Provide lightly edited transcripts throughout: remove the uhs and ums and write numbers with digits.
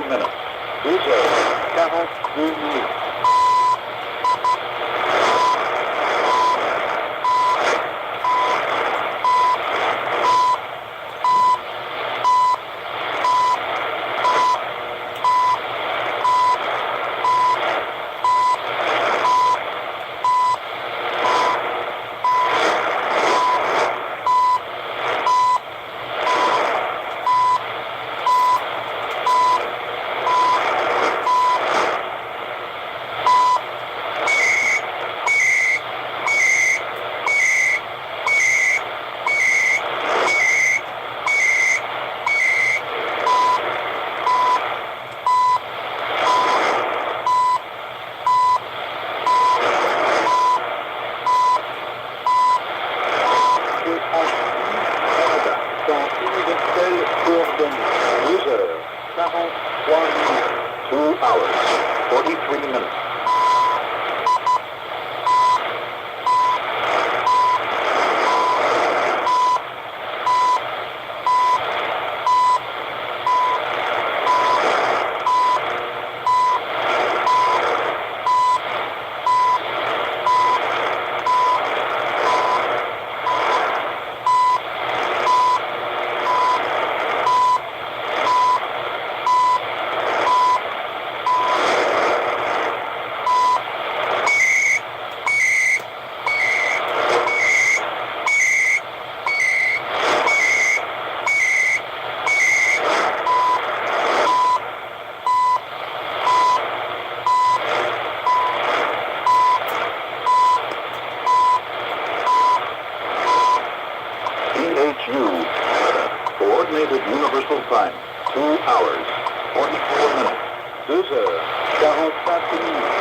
minutes. 2h42 minutes. Coordinated Universal Time, 2 hours, 44 minutes. 2h45 minutes.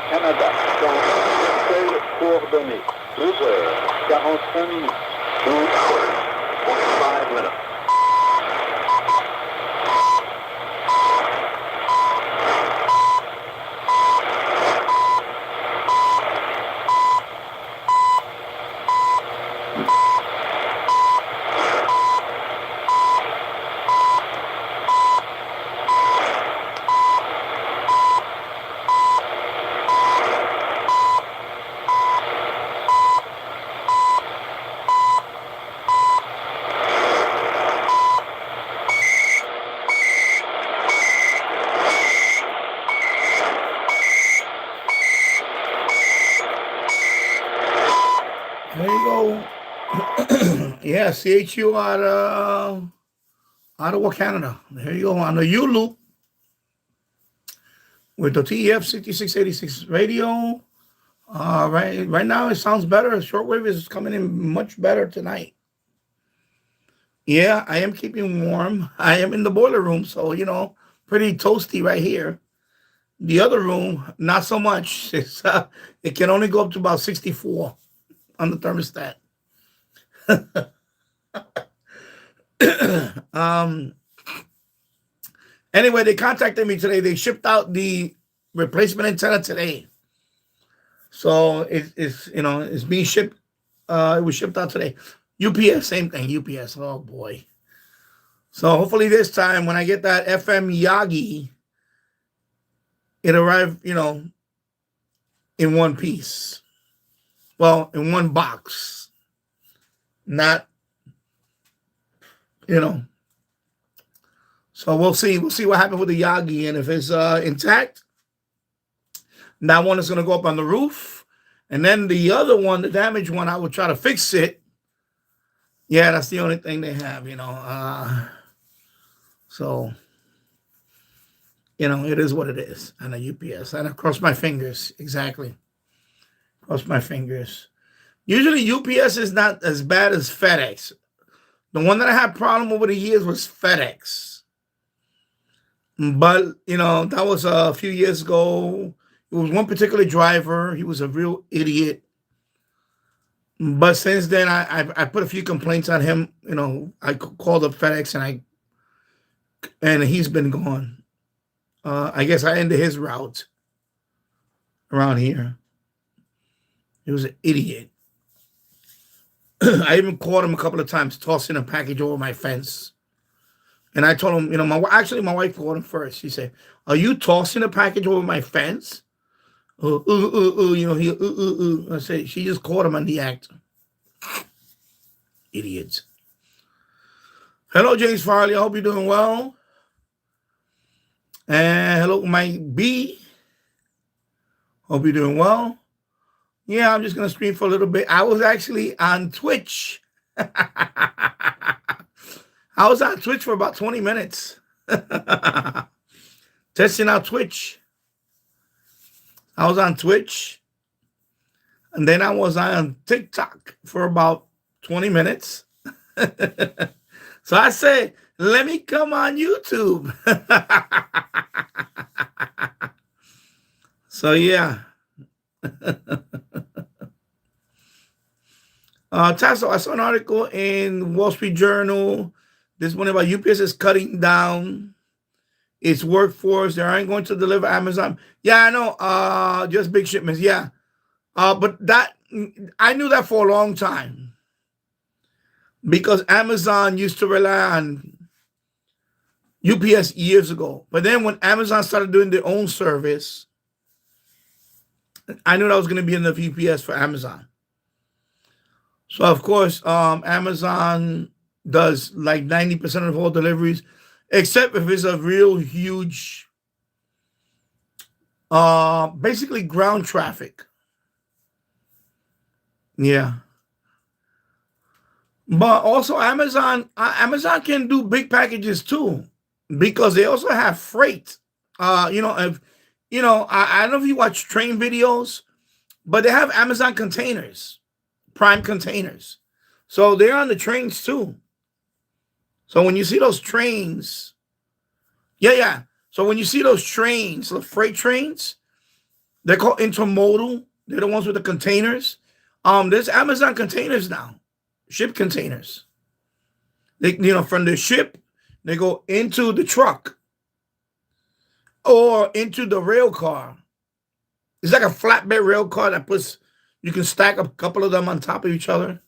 Canada, dans telle coordonnée, 2h45 minutes. 2 hours, 45 minutes. There you go. Yeah, CHU out of Ottawa, Canada. There you go on the Youloop with the TEF6686 radio. Right now it sounds better. Shortwave is coming in much better tonight. Yeah, I am keeping warm. I am in the boiler room, so pretty toasty right here. The other room, not so much. It can only go up to about 64 on the thermostat. um. Anyway, they contacted me today. They shipped out the replacement antenna today, so it's being shipped. It was shipped out today. UPS, same thing. UPS. Oh boy. So hopefully this time when I get that FM Yagi, it arrived, in one piece. Well, in one box. Not, So we'll see. We'll see what happens with the Yagi. And if it's intact, that one is going to go up on the roof. And then the other one, the damaged one, I would try to fix it. Yeah, that's the only thing they have, so, it is what it is on a UPS. And I cross my fingers. Exactly. Cross my fingers. Usually UPS is not as bad as FedEx. The one that I had problem over the years was FedEx. But, that was a few years ago. It was one particular driver. He was a real idiot. But since then, I put a few complaints on him. I called up FedEx and he's been gone. I guess I ended his route around here. He was an idiot. I even caught him a couple of times tossing a package over my fence. And I told him, my wife called him first. She said, "Are you tossing a package over my fence?" I said, she just caught him on the act. Idiots. Hello, James Farley. I hope you're doing well. And hello, Mike B. Hope you're doing well. Yeah, I'm just going to stream for a little bit. I was actually on Twitch. I was on Twitch for about 20 minutes. Testing out Twitch. I was on Twitch. And then I was on TikTok for about 20 minutes. So I said, let me come on YouTube. So, yeah. Tasso, I saw an article in Wall Street Journal this morning about UPS is cutting down its workforce. They aren't going to deliver Amazon. Yeah, I know. Just big shipments. Yeah. But that I knew that for a long time because Amazon used to rely on UPS years ago. But then when Amazon started doing their own service, I knew that was going to be enough UPS for Amazon. So, of course, Amazon does like 90% of all deliveries, except if it's a real huge, basically ground traffic. Yeah. But also Amazon can do big packages too, because they also have freight. I don't know if you watch train videos, but they have Amazon containers, Prime containers. So they're on the trains too. So when you see those trains, yeah. So when you see those trains, the freight trains, they're called intermodal. They're the ones with the containers. There's Amazon containers now, ship containers. They, from the ship, they go into the truck or into the rail car. It's like a flatbed rail car that you can stack a couple of them on top of each other.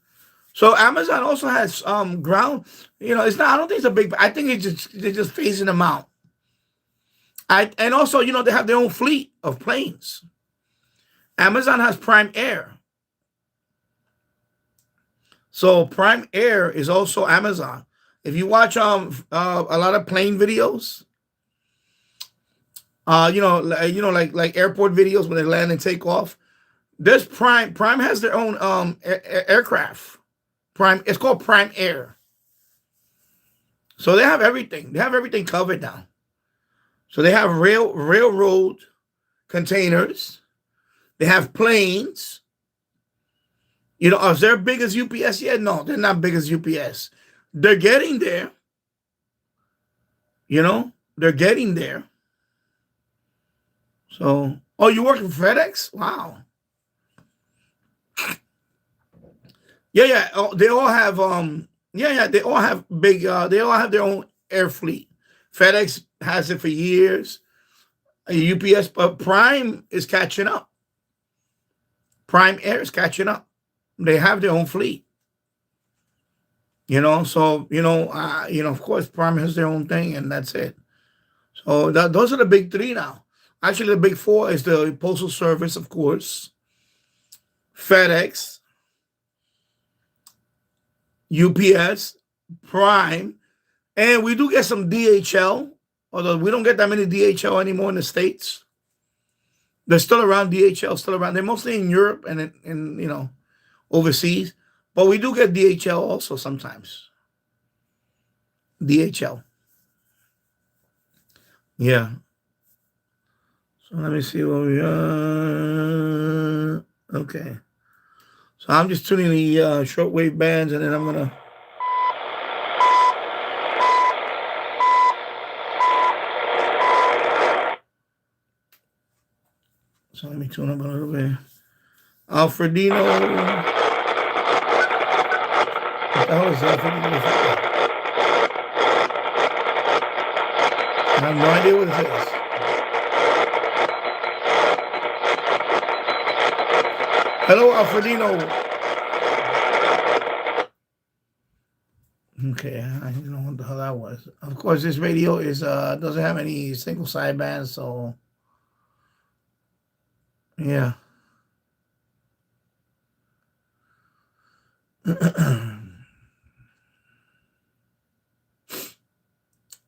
So Amazon also has ground. It's not. I don't think it's a big. I think they're just phasing them out. And also, they have their own fleet of planes. Amazon has Prime Air. So Prime Air is also Amazon. If you watch a lot of plane videos, like airport videos when they land and take off, there's Prime. Prime has their own aircraft. Prime. It's called Prime Air. So they have everything. They have everything covered now. So they have railroad containers. They have planes. Is they big as UPS? Yeah, no, they're not big as UPS. They're getting there. They're getting there. So, you work for FedEx? Wow. Yeah. They all have they all have big. They all have their own air fleet. FedEx has it for years. UPS, but Prime is catching up. Prime Air is catching up. They have their own fleet. So of course, Prime has their own thing, and that's it. So those are the big three now. Actually, the big four is the Postal Service, of course, FedEx, UPS, Prime, and we do get some DHL, although we don't get that many DHL anymore in the States. They're still around. DHL still around. They're mostly in Europe and in overseas, but we do get DHL also sometimes. DHL, yeah. So let me see what we okay. So I'm just tuning the shortwave bands, and then I'm gonna. So let me tune up a little bit. Alfredino. What the hell is Alfredino? I have no idea what it is. Hello, Alfredino. Okay, I don't know what the hell that was. Of course, this radio is doesn't have any single sideband, so yeah.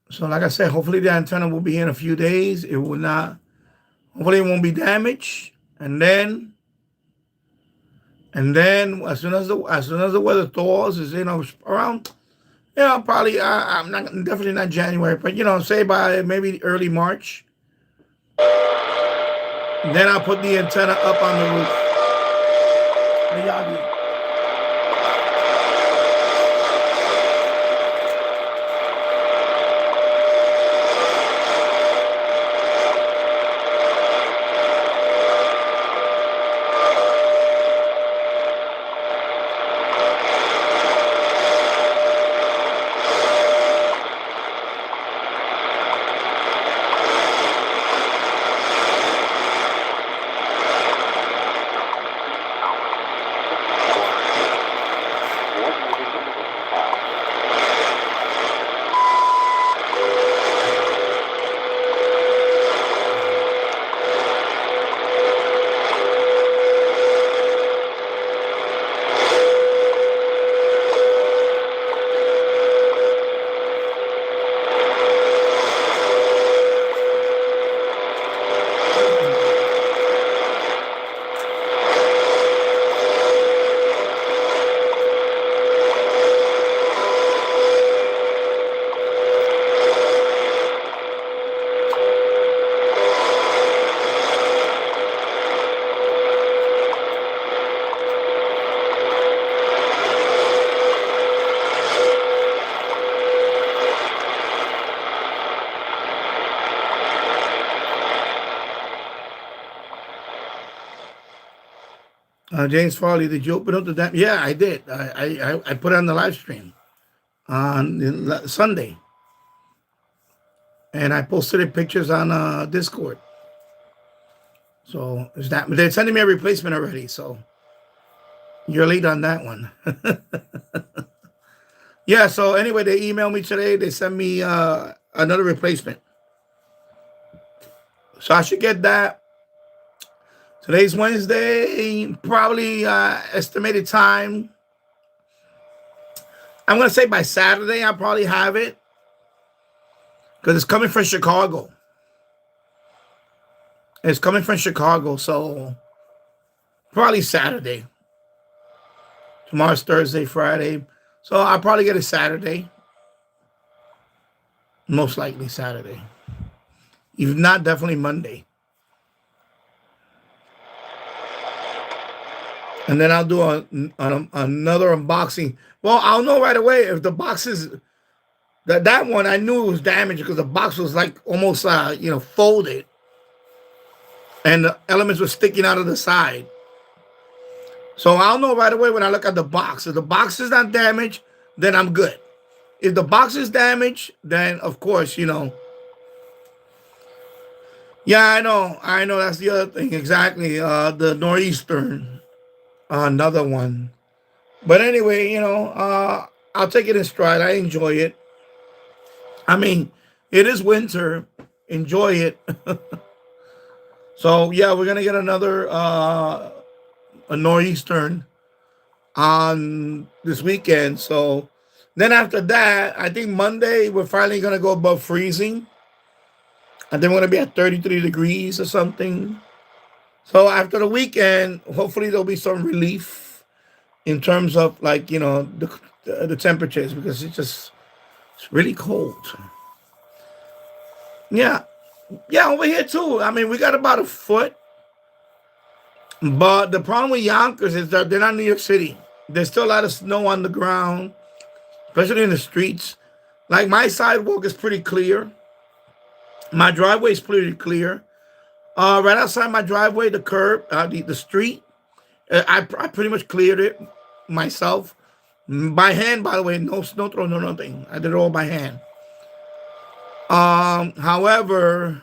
So like I said, hopefully the antenna will be in a few days. It will not. Hopefully it won't be damaged. And then as soon as the weather thaws, is around. Probably I'm not definitely not January, but say by maybe early March. Then I'll put the antenna up on the roof. Miyagi. James Farley, did you open up the dam? Yeah, I did. I put it on the live stream on Sunday, and I posted pictures on Discord. So is that they're sending me a replacement already? So you're late on that one. Yeah. So anyway, they emailed me today. They sent me another replacement. So I should get that. Today's Wednesday, probably estimated time. I'm going to say by Saturday, I'll probably have it. Because it's coming from Chicago. It's coming from Chicago, so probably Saturday. Tomorrow's Thursday, Friday. So I'll probably get it Saturday. Most likely Saturday. If not, definitely Monday. And then I'll do another unboxing. Well, I'll know right away if the box is that one. I knew it was damaged because the box was like almost folded, and the elements were sticking out of the side. So I'll know right away when I look at the box. If the box is not damaged, then I'm good. If the box is damaged, then of course Yeah, I know. That's the other thing exactly. The nor'eastern. Another one. But anyway, I'll take it in stride. I enjoy it. I mean, it is winter. Enjoy it. So yeah, we're gonna get another a nor'eastern on this weekend. So then after that, I think Monday we're finally gonna go above freezing. And then we're gonna be at 33 degrees or something. So after the weekend, hopefully there'll be some relief in terms of like the temperatures because it's really cold. Yeah, yeah, over here too. I mean, we got about a foot, but the problem with Yonkers is that they're not New York City. There's still a lot of snow on the ground, especially in the streets. Like my sidewalk is pretty clear. My driveway is pretty clear. Right outside my driveway, the curb, the street, I pretty much cleared it myself by hand. By the way, no snow throw, no nothing. I did it all by hand. However,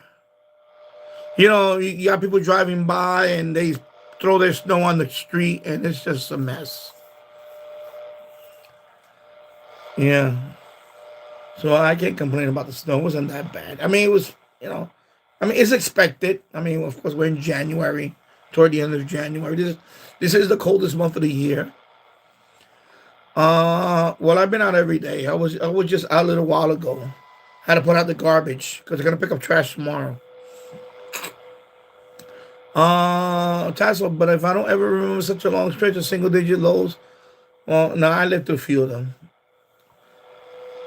you got people driving by and they throw their snow on the street, and it's just a mess. Yeah, so I can't complain about the snow. It wasn't that bad. I mean, it was, I mean, it's expected. I mean, of course, we're in January, toward the end of January. This is the coldest month of the year. Well, I've been out every day. I was just out a little while ago. Had to put out the garbage because they're gonna pick up trash tomorrow. Tassel, but if I don't ever remember such a long stretch of single digit lows, well, no, I lived through a few of them.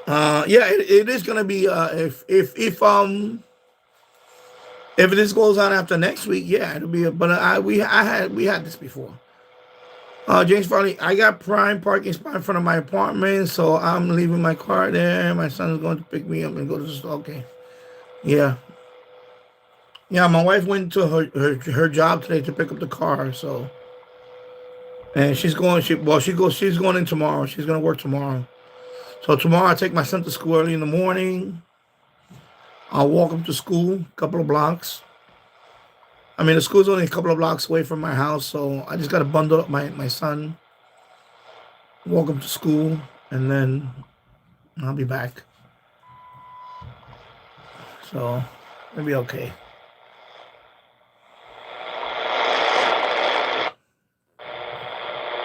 Yeah, it is gonna be if this goes on after next week, yeah, it'll be. But we had this before. James Farley, I got prime parking spot in front of my apartment, so I'm leaving my car there. My son is going to pick me up and go to the store. Okay, yeah, yeah. My wife went to her job today to pick up the car, so and she's going. She's going in tomorrow. She's going to work tomorrow. So tomorrow I take my son to school early in the morning. I'll walk him to school, a couple of blocks. I mean, the school's only a couple of blocks away from my house, so I just got to bundle up my son, walk him to school, and then I'll be back. So it'll be okay.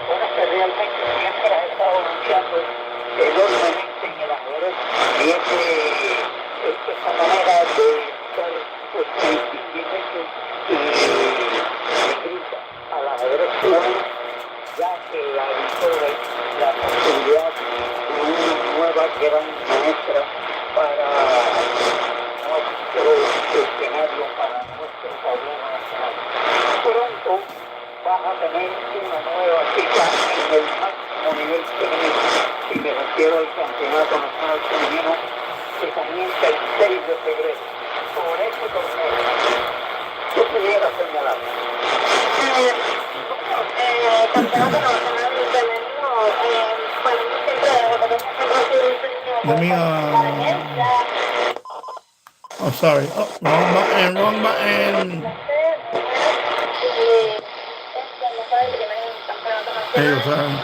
Bueno, que realmente siempre ha estado anunciando enormemente en el ajedrez y esa manera de estar pues, distinguirse y grita al ajedrez cubano, ya que avisó de la posibilidad de una nueva gran maestra para nuestro escenario, para nuestro tablero nacional. Pronto vas a tener una nueva cita en el máximo nivel femenino, y me refiero al Campeonato Nacional Femenino que comienza el 6 de febrero. Sobre este torneo, ¿qué pudiera señalar? Campeonato Nacional Femenino, para mí siempre ha sido un Let me Oh, sorry. Oh, wrong button. Wrong button. Hey, sorry.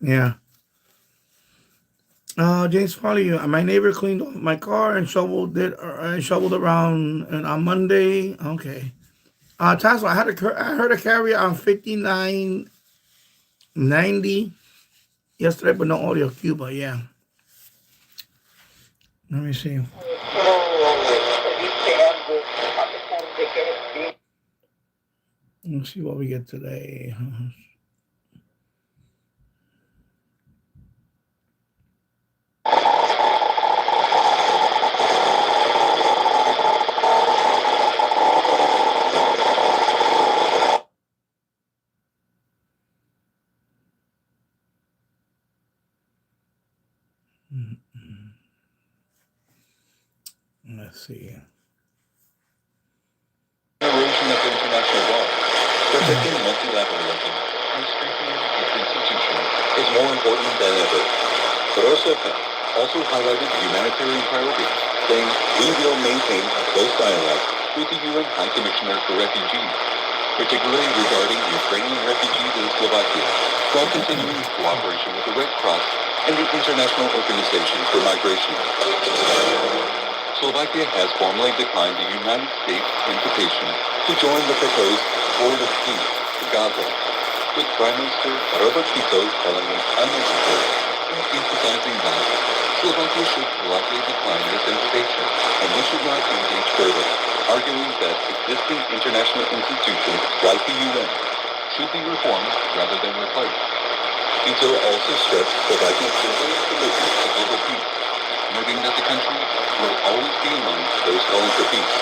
Yeah. James Farley, my neighbor cleaned off my car and shoveled around and on Monday. Okay. Tassel, I heard a carrier on 5990 yesterday, but no audio. Cuba, yeah. Let me see. Let's see what we get today. Let's see. Erosion of international law, protecting multilateralism and strengthening its institutions is more important than ever. Barroso also highlighted humanitarian priorities, saying we will maintain a close dialogue with the UN High Commissioner for Refugees, particularly regarding Ukrainian refugees in Slovakia, while continuing cooperation with the Red Cross and the International Organization for Migration. Slovakia has formally declined the United States invitation to join the proposed Board of Peace to Gaza, with Prime Minister Robert Fico calling them unnecessary and emphasizing that Slovakia should politely decline this invitation and we should not engage further, arguing that existing international institutions like the UN should be reformed rather than replaced. Fico also stressed Slovakia's resilient commitment to global peace, noting that the country will always be among those calling for peace,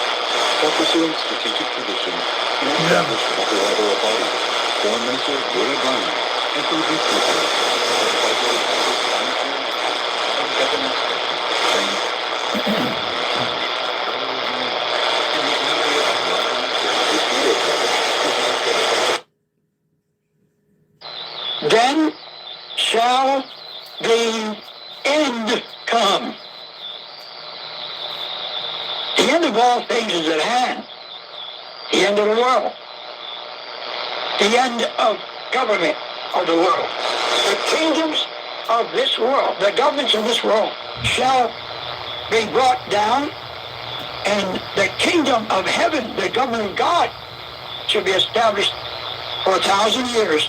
while pursuing strategic positions in established multilateral bodies. Foreign Minister Youloop and Philippine Speaker and government saying then shall the end come. The end of all things is at hand. The end of the world. The end of government of the world. The kingdoms of this world, the governments of this world shall be brought down, and the kingdom of heaven, the government of God, shall be established for 1,000 years.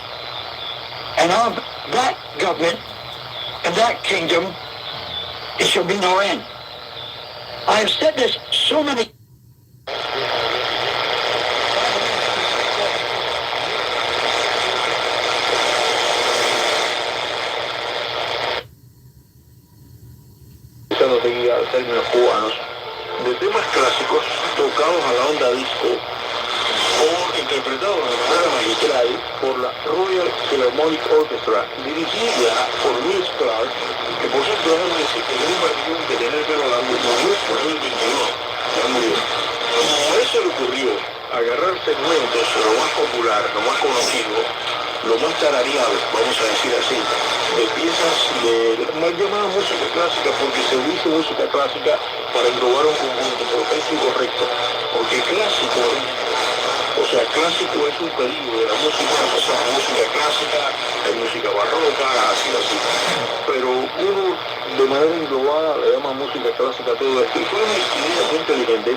And of that government and that kingdom, it shall be no end. I have said this so many términos cubanos, de temas clásicos tocados a la onda disco o interpretados de manera magistral por la Royal Philharmonic Orchestra, dirigida por Louis Clark, que por cierto déjame decir que un partido que tiene el pelo largo murió por el 22, ya murió. Y a eso le ocurrió agarrar segmentos, lo más popular, lo más conocido, lo más tarareado, vamos a decir así, de piezas de mal llamada música clásica, porque se dice música clásica para englobar un conjunto, pero es incorrecto, porque clásico, o sea, clásico es un peligro de la música, o sea, música clásica, hay música barroca, así, pero uno de manera englobada le llama música clásica a todo esto, y fue una idea muy inteligente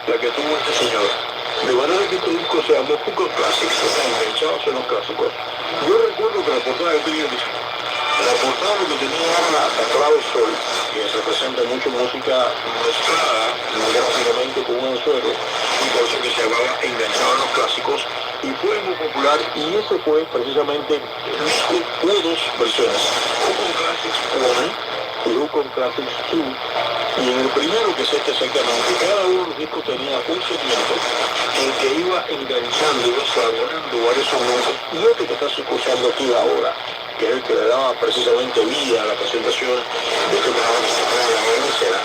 la que tuvo este señor. De manera que este disco se llamó Cuco Classics, o sea, enganchados en los clásicos. Yo recuerdo que la portada de la portada lo que tenía era la clave sol, que representa mucho música mezclada, gráficamente con un anzuelo, y por eso que se llamaba Enganchado en los clásicos, y fue muy popular, y ese fue precisamente el disco, hubo dos versiones, Cuco Classics 1 y Cuco Classics 2, y en el primero, que es este exactamente, cada uno de los discos tenía un segmento en que iba enganchando, iba desarrollando varios segmentos, y este que estás escuchando aquí ahora, que es el que le daba precisamente vida a la presentación de este programa que se llama La Gran Escena.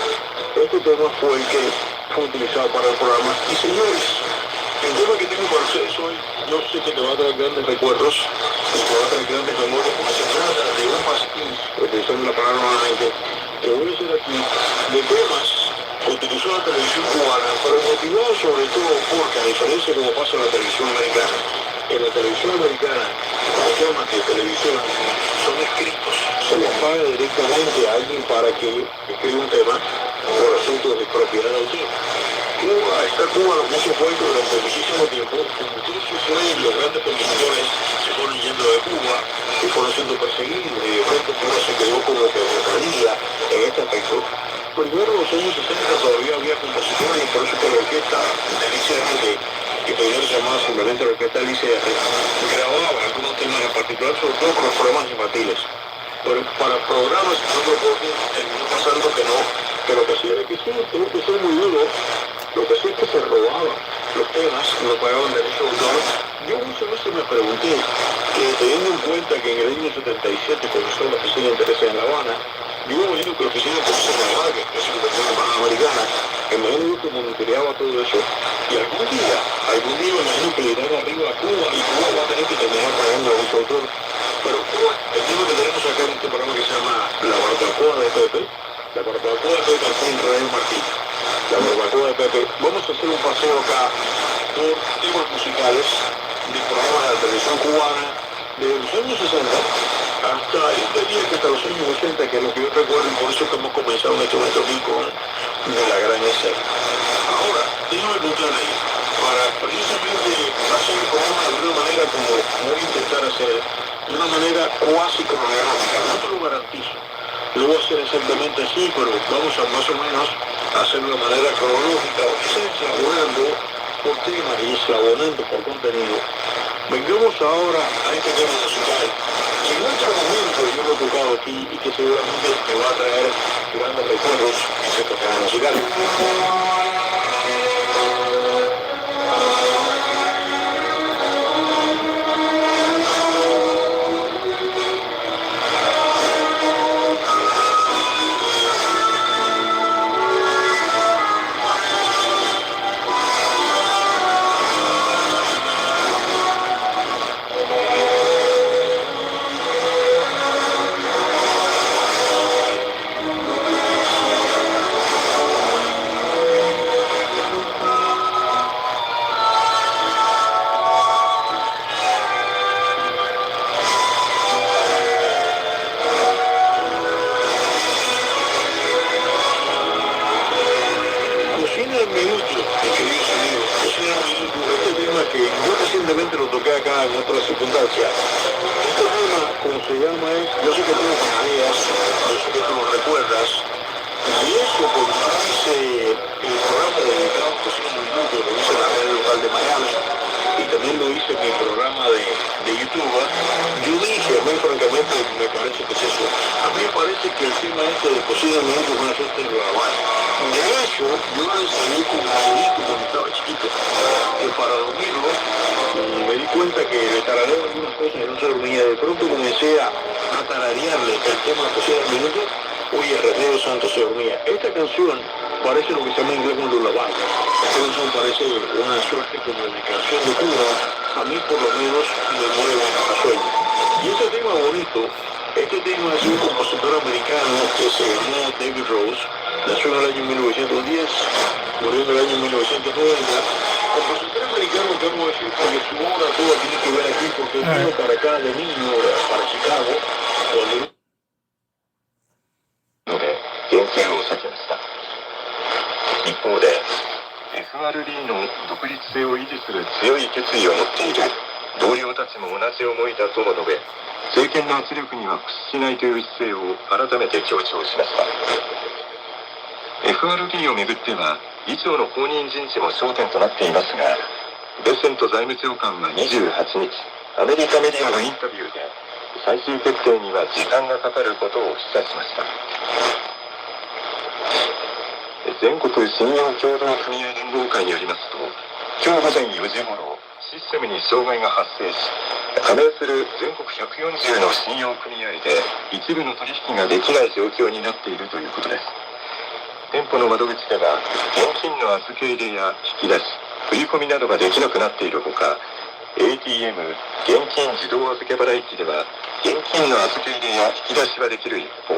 Este tema fue el que fue utilizado para el programa. Y señores, el tema que tengo para ustedes hoy, yo sé que te va a traer grandes recuerdos, y te va a traer grandes memorias, como se trata de un pasquín, utilizando la palabra nuevamente, que voy a hacer aquí, de temas que utilizó la televisión cubana, pero motivado sobre todo porque, a diferencia de como pasa en la televisión americana, en la televisión americana, los temas de televisión son escritos, se les paga directamente a alguien para que escriba un tema por asuntos de propiedad de autor. Cuba lo que hizo fue que durante muchísimo tiempo, incluso fue los grandes compositores se fueron yendo de Cuba y fueron siendo perseguidos, y de pronto Cuba se quedó como que perdida en este aspecto. Primero en los años 60 todavía había compositores, y por eso que la orquesta del ICR, que primero se llamaba simplemente la orquesta del ICR, grababa algunos temas en particular, sobre todo con los programas infantiles. Pero para programas y otros cosas terminó pasando que no, que lo que hacía era que sí, tuvo que ser muy duro, lo que sí es que se robaban los temas, no pagaban derechos de autor. Yo muchas veces me pregunté, que teniendo en cuenta que en el año 77 comenzó la oficina de intereses en La Habana, yo me imagino que la oficina de intereses en La Habana, que es la embajada americana, me imagino yo que monitoreaba todo eso, y algún día me imagino que le irán arriba a Cuba, y Cuba va a tener que terminar pagando derechos de autor. Pero Cuba, el tema que tenemos acá en este programa que se llama La Barbacoa de Pepe, la Barbacoa de Pepe con Israel Martín, la Barbacoa de Pepe, vamos a hacer un paseo acá por temas musicales de programas de la televisión cubana de los años 60 hasta, yo diría que hasta los años 80, que es lo que yo recuerdo, y por eso que hemos comenzado en este momento aquí con de La Gran Escena. Ahora, déjame contarle, para precisamente hacer el programa de una manera como voy a intentar hacer, de una manera cuasi cronológica. No te lo garantizo. Lo voy a hacer exactamente así, pero vamos a más o menos hacerlo de manera cronológica, o quizás eslabonando por tema y eslabonando por contenido. Vengamos ahora a este tema musical, que en otro momento yo lo he tocado aquí y que seguramente me va a traer grandes recuerdos ese tema musical. Cocina en minutos, mis queridos amigos, cocina en minutos, este tema que yo recientemente lo toqué acá en otra circunstancia. Este tema, como se llama, es, yo sé que tú lo conoces, yo sé que tú lo recuerdas, y eso porque hice el programa dedicado a cocina en minutos, lo hice en la red local de Miami, y también lo hice en mi programa de YouTube. Yo dije, a mí francamente me parece que es eso. A mí me parece que el tema este de cocina en minutos es una suerte de global. De hecho, yo lo enseñé con mi hijito cuando estaba chiquito, que para dormirlo me di cuenta que le tarareo algunas cosas y no se dormía. De pronto comencé a tararearle el tema de cocina en minutos. Oye, Remedio Santo se dormía. Esta canción parece lo que se llama en inglés un lullaby. Esta canción parece una suerte como de canción de cuna. A mí por lo menos me mueve a sueño. Y este tema bonito, este tema es un compositor americano que se llamó David Rose, nació en el año 1910, murió en el año 1990. Compositor americano, que vamos a decir, porque su obra toda tiene que ver aquí, porque vino para acá de niño, para Chicago, cuando 原型を割きました。一方で FRB の独立性を維持する強い決意を持っている同僚たちも同じ思いだとも述べ、政権の圧力には屈しないという姿勢を改めて強調しました。 FRB をめぐっては議長の後任人事も焦点となっていますが、ベセント財務長官は28日、アメリカメディアのインタビューで最終決定には時間がかかることを示唆しました。全国信用協同組合連合会によりますと、今日午前4時ごろ、システムに障害が発生し、加盟する全国140の信用組合で一部の取引ができない状況になっているということです。店舗の窓口では、現金の預け入れや引き出し、振り込みなどができなくなっているほか、ATM、現金自動預け払い機では、現金の預け入れや引き出しはできる一方、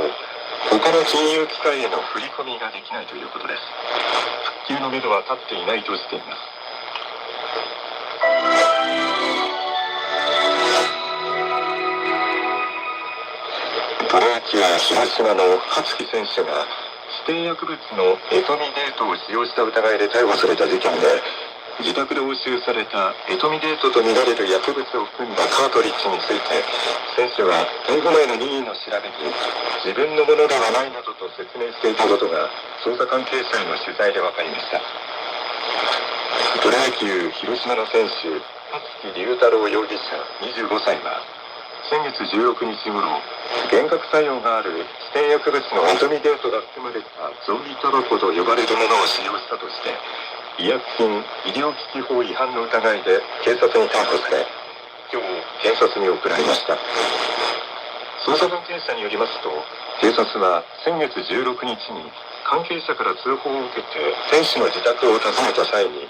他の金融機関への振り込みができないということです。復旧のめどは立っていないとしています。プロ野球広島の羽月選手が指定薬物のエトミデートを使用した疑いで逮捕された事件で、自宅で押収されたエトミデートとみられる薬物を含んだカートリッジについて、選手は逮捕前の任意の調べに自分のものではないなどと説明していたことが捜査関係者への取材で分かりました。プロ野球広島の選手、羽月龍太郎容疑者25歳は先月16日頃、幻覚作用がある指定薬物のエトミデートが含まれたゾンビタバコと呼ばれるものを使用したとして、医薬品医療機器法違反の疑いで警察に逮捕され、今日検察に送られました。捜査関係者によりますと、警察は先月16日に関係者から通報を受けて選手の自宅を訪ねた際に、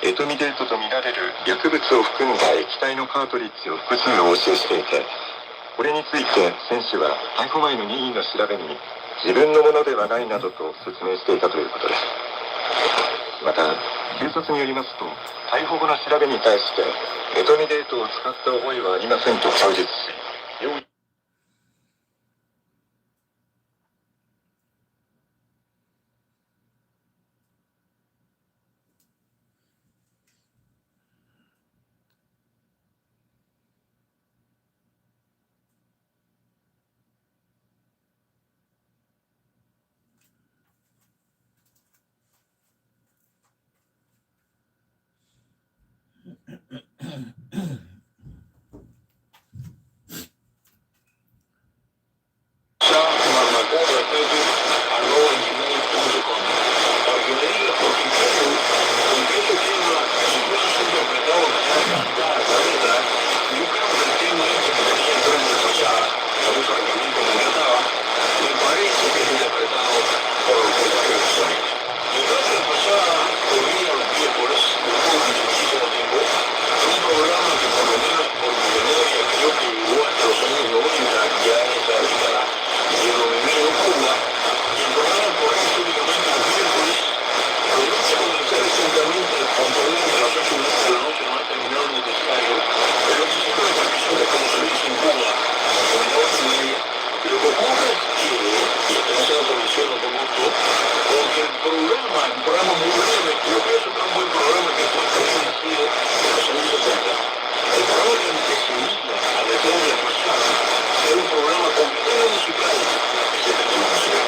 エトミデートとみられる薬物を含んだ液体のカートリッジを複数押収していて、これについて選手は逮捕前の任意の調べに自分のものではないなどと説明していたということです。また、警察によりますと、逮捕後の調べに対して、エトミデートを使った覚えはありませんと供述し、Porque me digas, porque eso tiene puede ser interpretado de manera militar, ¿verdad? Yo creo que el tema este que tenía el tren de fachada, por eso que también como trataba, me parece que es interpretado por varias razones. El tren de fachada corría los miércoles, durante muchísimo tiempo, un programa que por lo menos por mi memoria creo que llegó hasta los años 90, ya en esa década, yo lo viví en Cuba, y el programa por históricamente los miércoles, comienza a comenzar exactamente a poner entre las 8 y 9 de la noche, no ha terminado el noticiario, pero el noticiero de transmisiones, como se dice en Cuba, a las 8:30, lo que ocurre es que, y esto no se lo soluciono con gusto, porque un programa muy breve, yo creo que es un buen programa que fue también nacido en los años 60. El programa que antecedía a la de la pasada era un programa completamente musical, ese es el música.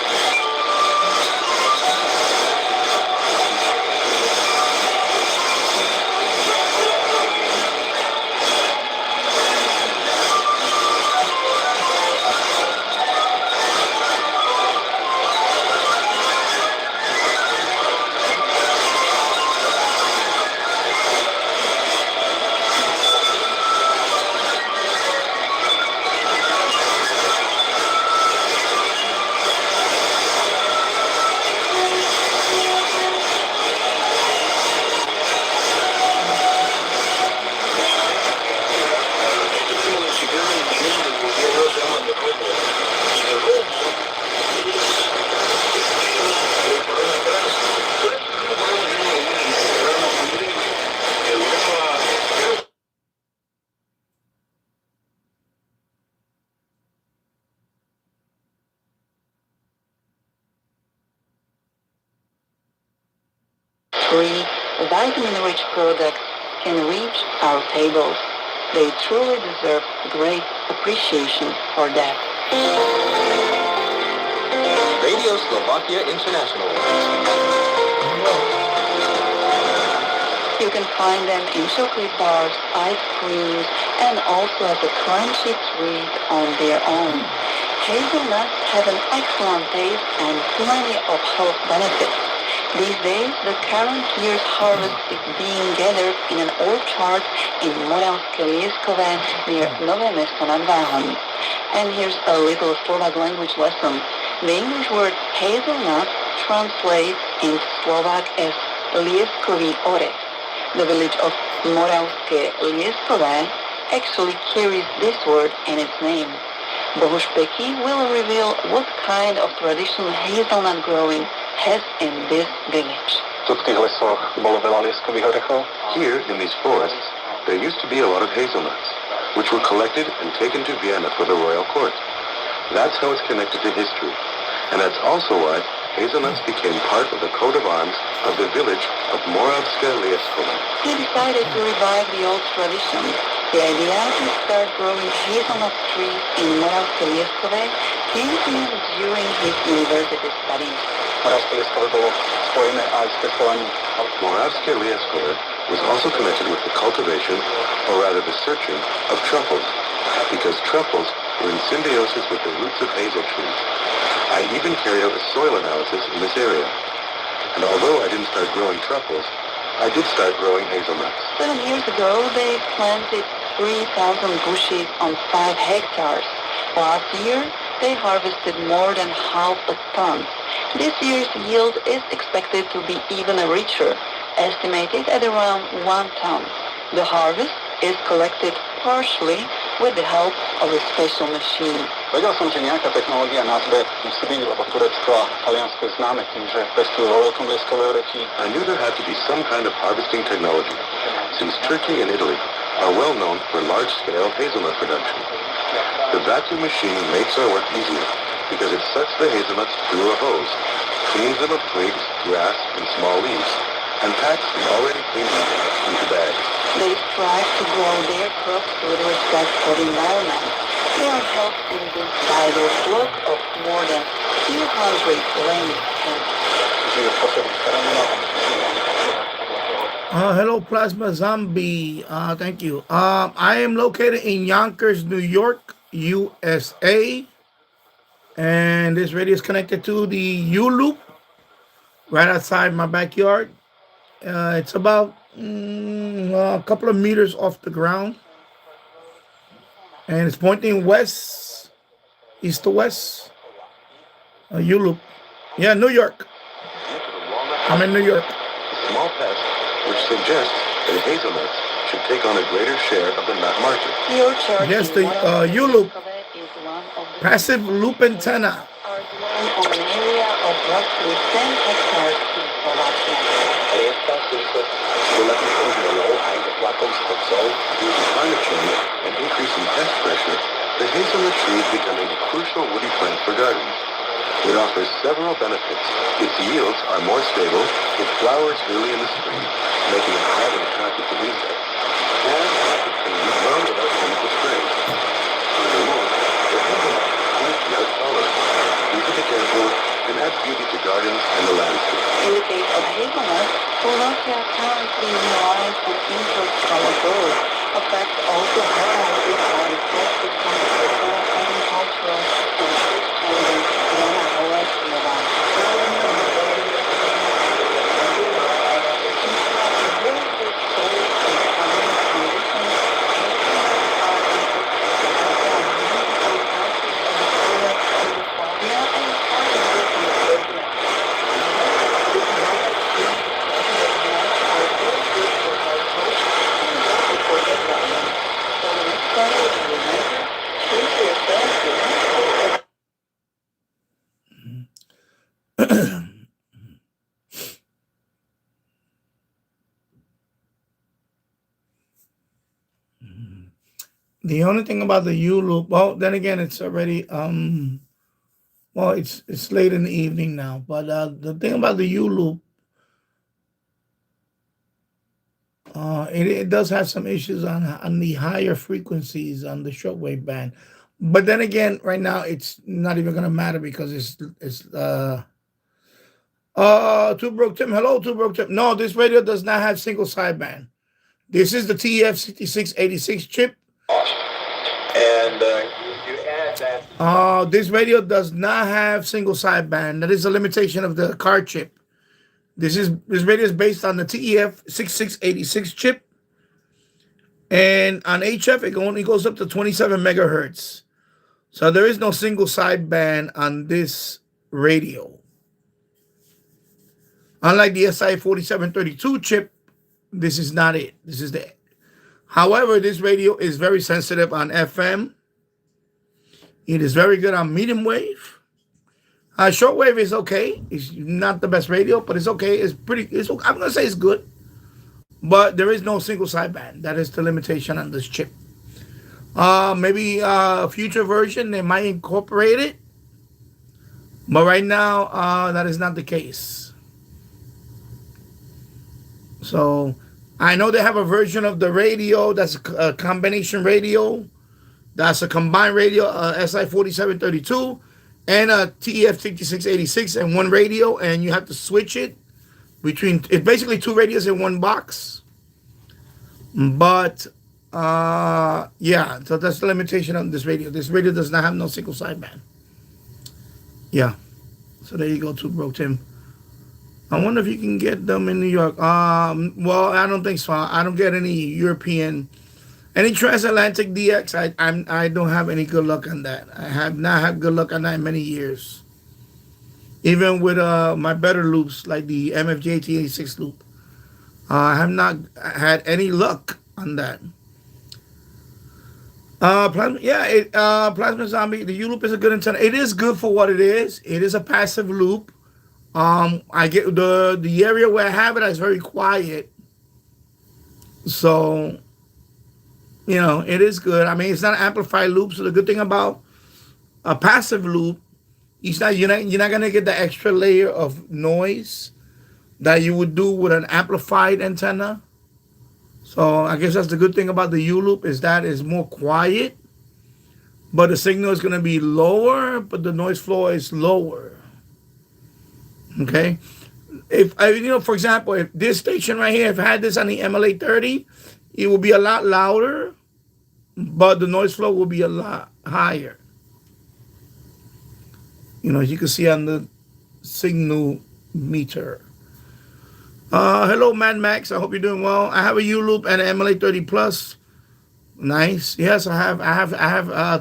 Free, vitamin-rich products can reach our tables. They truly deserve great appreciation for that. Radio Slovakia International. You can find them in chocolate bars, ice creams, and also as a crunchy treat on their own. Hazelnuts have an excellent taste and plenty of health benefits. These days, the current year's harvest is being gathered in an orchard in Moravské Lieskové near Nové Mesto nad Váhom. And here's a little Slovak language lesson. The English word hazelnut translates into Slovak as Lieskový orech. The village of Moravské Lieskové actually carries this word in its name. Bohuš Peky will reveal what kind of traditional hazelnut growing has in this village. Here in these forests, there used to be a lot of hazelnuts, which were collected and taken to Vienna for the royal court. That's how it's connected to history. And that's also why hazelnuts became part of the coat of arms of the village of Moravské Lieskové. He decided to revive the old tradition. The idea to start growing hazelnut trees in Moravské Lieskové came to him during his university studies. Moravské Lieskové was also connected with the cultivation, or rather the searching, of truffles, because truffles were in symbiosis with the roots of hazel trees. I even carried out a soil analysis in this area. And although I didn't start growing truffles, I did start growing hazelnuts. 7 years ago, they planted 3,000 bushes on 5 hectares. Last year, they harvested more than half a ton. This year's yield is expected to be even richer, estimated at around 1 ton. The harvest is collected partially with the help of a special machine. Vedel som, že nejaká technológia na zber musí byť, lebo Turecko a Taliansko je známe tým, že pestujú vo veľkom lieskové orechy. I knew there had to be some kind of harvesting technology, since Turkey and Italy are well known for large-scale hazelnut production. The vacuum machine makes our work easier, because it sucks the hazelnuts through a hose, cleans them of twigs, grass, and small leaves, and packs the already cleaned hazelnuts into bags. They strive to grow their crops with respect for the environment. They are helped in this by their flock of more than 200 lambs. Hello, Plasma Zombie. Thank you. I am located in Yonkers, New York, USA, and this radio is connected to the Youloop right outside my backyard. It's about a couple of meters off the ground, and it's pointing west, east to west. Youloop, yeah, New York. I'm in New York. Small pest, which suggests that hazelnuts should take on a greater share of the nut market. Yes, the Youloop passive loop antenna. On an area of roughly 10 hectares in Slovakia. Due to climate change and increasing pest pressure, the hazelnut tree is becoming a crucial woody plant for gardens. It offers several benefits. Its yields are more stable, it flowers early in the spring, making it highly attractive to insects, and it can be grown without chemical spray. Furthermore, the hazelnut is drought tolerant, easy to care for, and adds beauty to gardens and the landscape. In the case of hazelnuts, Slovakia currently relies on imports from abroad, a fact also highlighted by reports from agricultural and food trading Jana Howard. The only thing about the U loop, well, then again, it's already well, it's late in the evening now. But the thing about the U loop, it does have some issues on the higher frequencies on the shortwave band. But then again, right now it's not even gonna matter because it's Two Broke Tim. Hello, Two Broke Tim. No, this radio does not have single sideband. This is the TEF6686 chip. And you add that. This radio does not have single sideband. That is a limitation of the card chip. This radio is based on the TEF6686 chip, and on HF it only goes up to 27 megahertz. So there is no single sideband on this radio. Unlike the SI4732 chip, this is not it. This is the. However, this radio is very sensitive on FM. It is very good on medium wave. Shortwave is okay. It's not the best radio, but it's okay. It's pretty. I'm gonna say it's good, but there is no single sideband. That is the limitation on this chip. Maybe a future version they might incorporate it, but right now that is not the case. So I know they have a version of the radio that's a combination radio. That's a combined radio, SI4732 and a TEF6686 and one radio, and you have to switch it between. It's basically two radios in one box. But yeah, so that's the limitation on this radio. This radio does not have no single sideband. Yeah, so there you go, Two Broke Tim. I wonder if you can get them in New York. Well, I don't think so. I don't get any European, any transatlantic DX. I don't have any good luck on that. I have not had good luck on that in many years. Even with my better loops like the MFJ T86 loop, I have not had any luck on that. Plasma Zombie. The U loop is a good antenna. It is good for what it is. It is a passive loop. I get the area where I have it is very quiet, so you know it is good. I mean, it's not an amplified loop, so the good thing about a passive loop, you're not gonna get the extra layer of noise that you would do with an amplified antenna. So I guess that's the good thing about the U loop is that it's more quiet, but the signal is gonna be lower, but the noise floor is lower. Okay, If I, for example, if this station right here, if I had this on the MLA 30, it will be a lot louder, but the noise flow will be a lot higher. As you can see on the signal meter. Hello, Mad Max. I hope you're doing well. I have a Youloop and an MLA 30 Plus. Nice. Yes, I have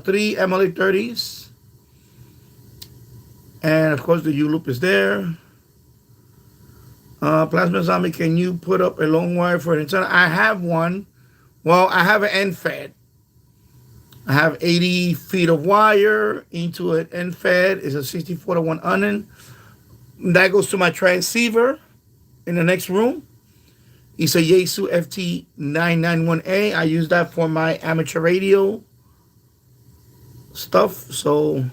3 MLA 30s, and of course the Youloop is there. Plasma Zombie, can you put up a long wire for an antenna? I have one. Well, I have an end fed. I have 80 feet of wire into an end fed. It's a 64-to-1 onion. That goes to my transceiver in the next room. It's a Yaesu FT991A. I use that for my amateur radio stuff. So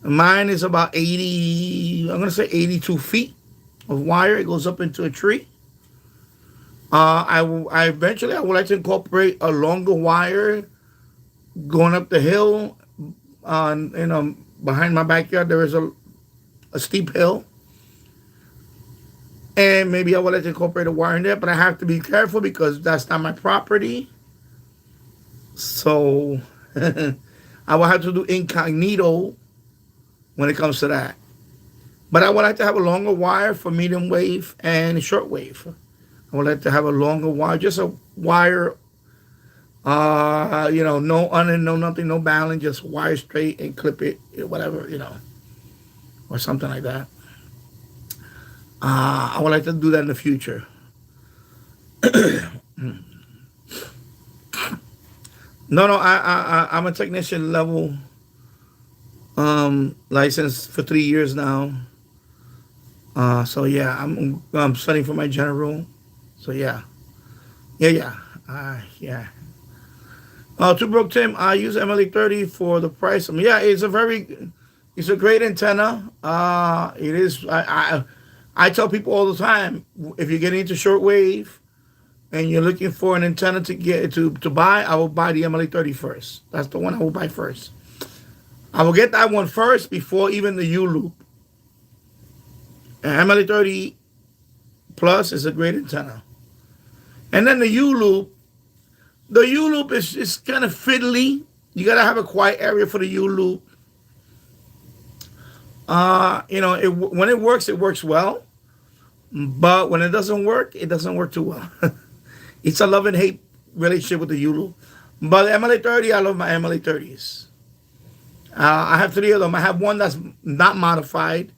mine is about 80, I'm going to say 82 feet of wire. It goes up into a tree. I eventually I would like to incorporate a longer wire going up the hill. Behind my backyard there is a steep hill, and maybe I would like to incorporate a wire in there, but I have to be careful because that's not my property. So I will have to do incognito when it comes to that. But I would like to have a longer wire for medium wave and short wave. I would like to have a longer wire, just a wire, no onion, no nothing, no balance, just wire straight and clip it, whatever, or something like that. I would like to do that in the future. No, I'm a technician level, licensed for 3 years now. So yeah, I'm studying for my general. So yeah. Yeah. To Brook Tim, I use MLA 30 for the price. Yeah, it's a great antenna. It is. I tell people all the time, if you're getting into shortwave and you're looking for an antenna to buy, I will buy the MLA 30 first. That's the one I will buy first. I will get that one first before even the Youloop. And MLA 30 Plus is a great antenna. And then the Youloop is kind of fiddly. You got to have a quiet area for the Youloop. When it works well. But when it doesn't work too well. It's a love and hate relationship with the Youloop. But the MLA 30, I love my MLA 30s. I have 3 of them. I have one that's not modified.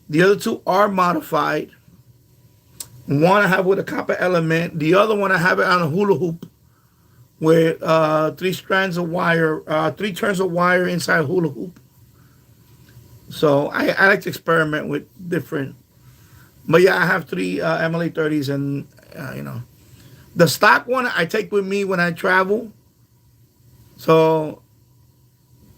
The other 2 are modified. One I have with a copper element. The other one I have it on a hula hoop with 3 strands of wire, 3 turns of wire inside a hula hoop. So I like to experiment with different. But yeah, I have 3 MLA 30s, and the stock one I take with me when I travel. So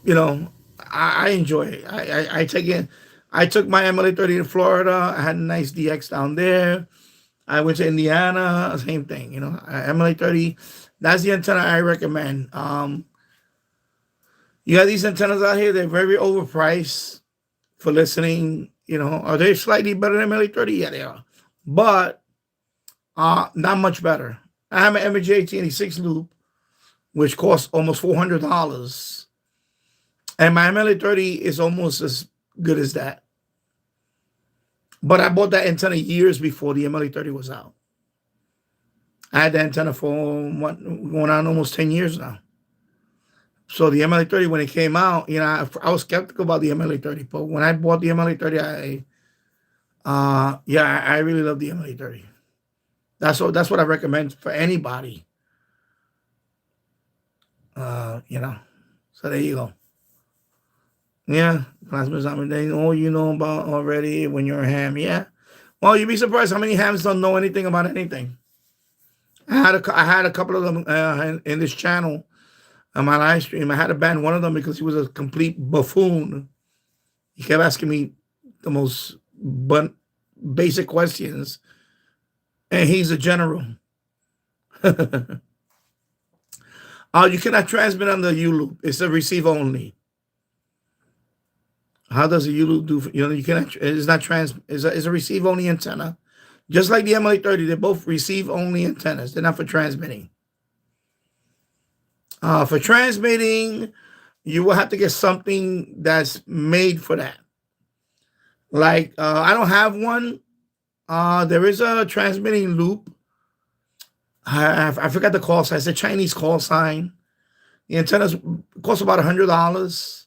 I enjoy it. I take it. I took my MLA 30 to Florida. I had a nice DX down there. I went to Indiana, same thing. MLA 30. That's the antenna I recommend. You got these antennas out here. They're very overpriced for listening. Are they slightly better than MLA 30? Yeah, they are. But not much better. I have an MJ86 loop, which costs almost $400. And my MLA 30 is almost as good as that. But I bought that antenna years before the MLA 30 was out. I had the antenna for going on almost 10 years now. So the MLA 30, when it came out, I was skeptical about the MLA 30. But when I bought the MLA 30, I really love the MLA 30. That's what I recommend for anybody. So there you go. Yeah, Plasma Zombie, they all you know about already when you're a ham. Yeah. Well, you'd be surprised how many hams don't know anything about anything. I had a couple of them in this channel on my live stream. I had to ban one of them because he was a complete buffoon. He kept asking me the most basic questions, and he's a general. You cannot transmit on the Youloop. It's a receive only. How does a Youloop do? You cannot. It's not trans. It's a receive only antenna, just like the MLA30. They're both receive only antennas. They're not for transmitting. For transmitting, you will have to get something that's made for that. Like I don't have one. There is a transmitting loop. I forgot the call sign. It's a Chinese call sign. The antennas cost about $100.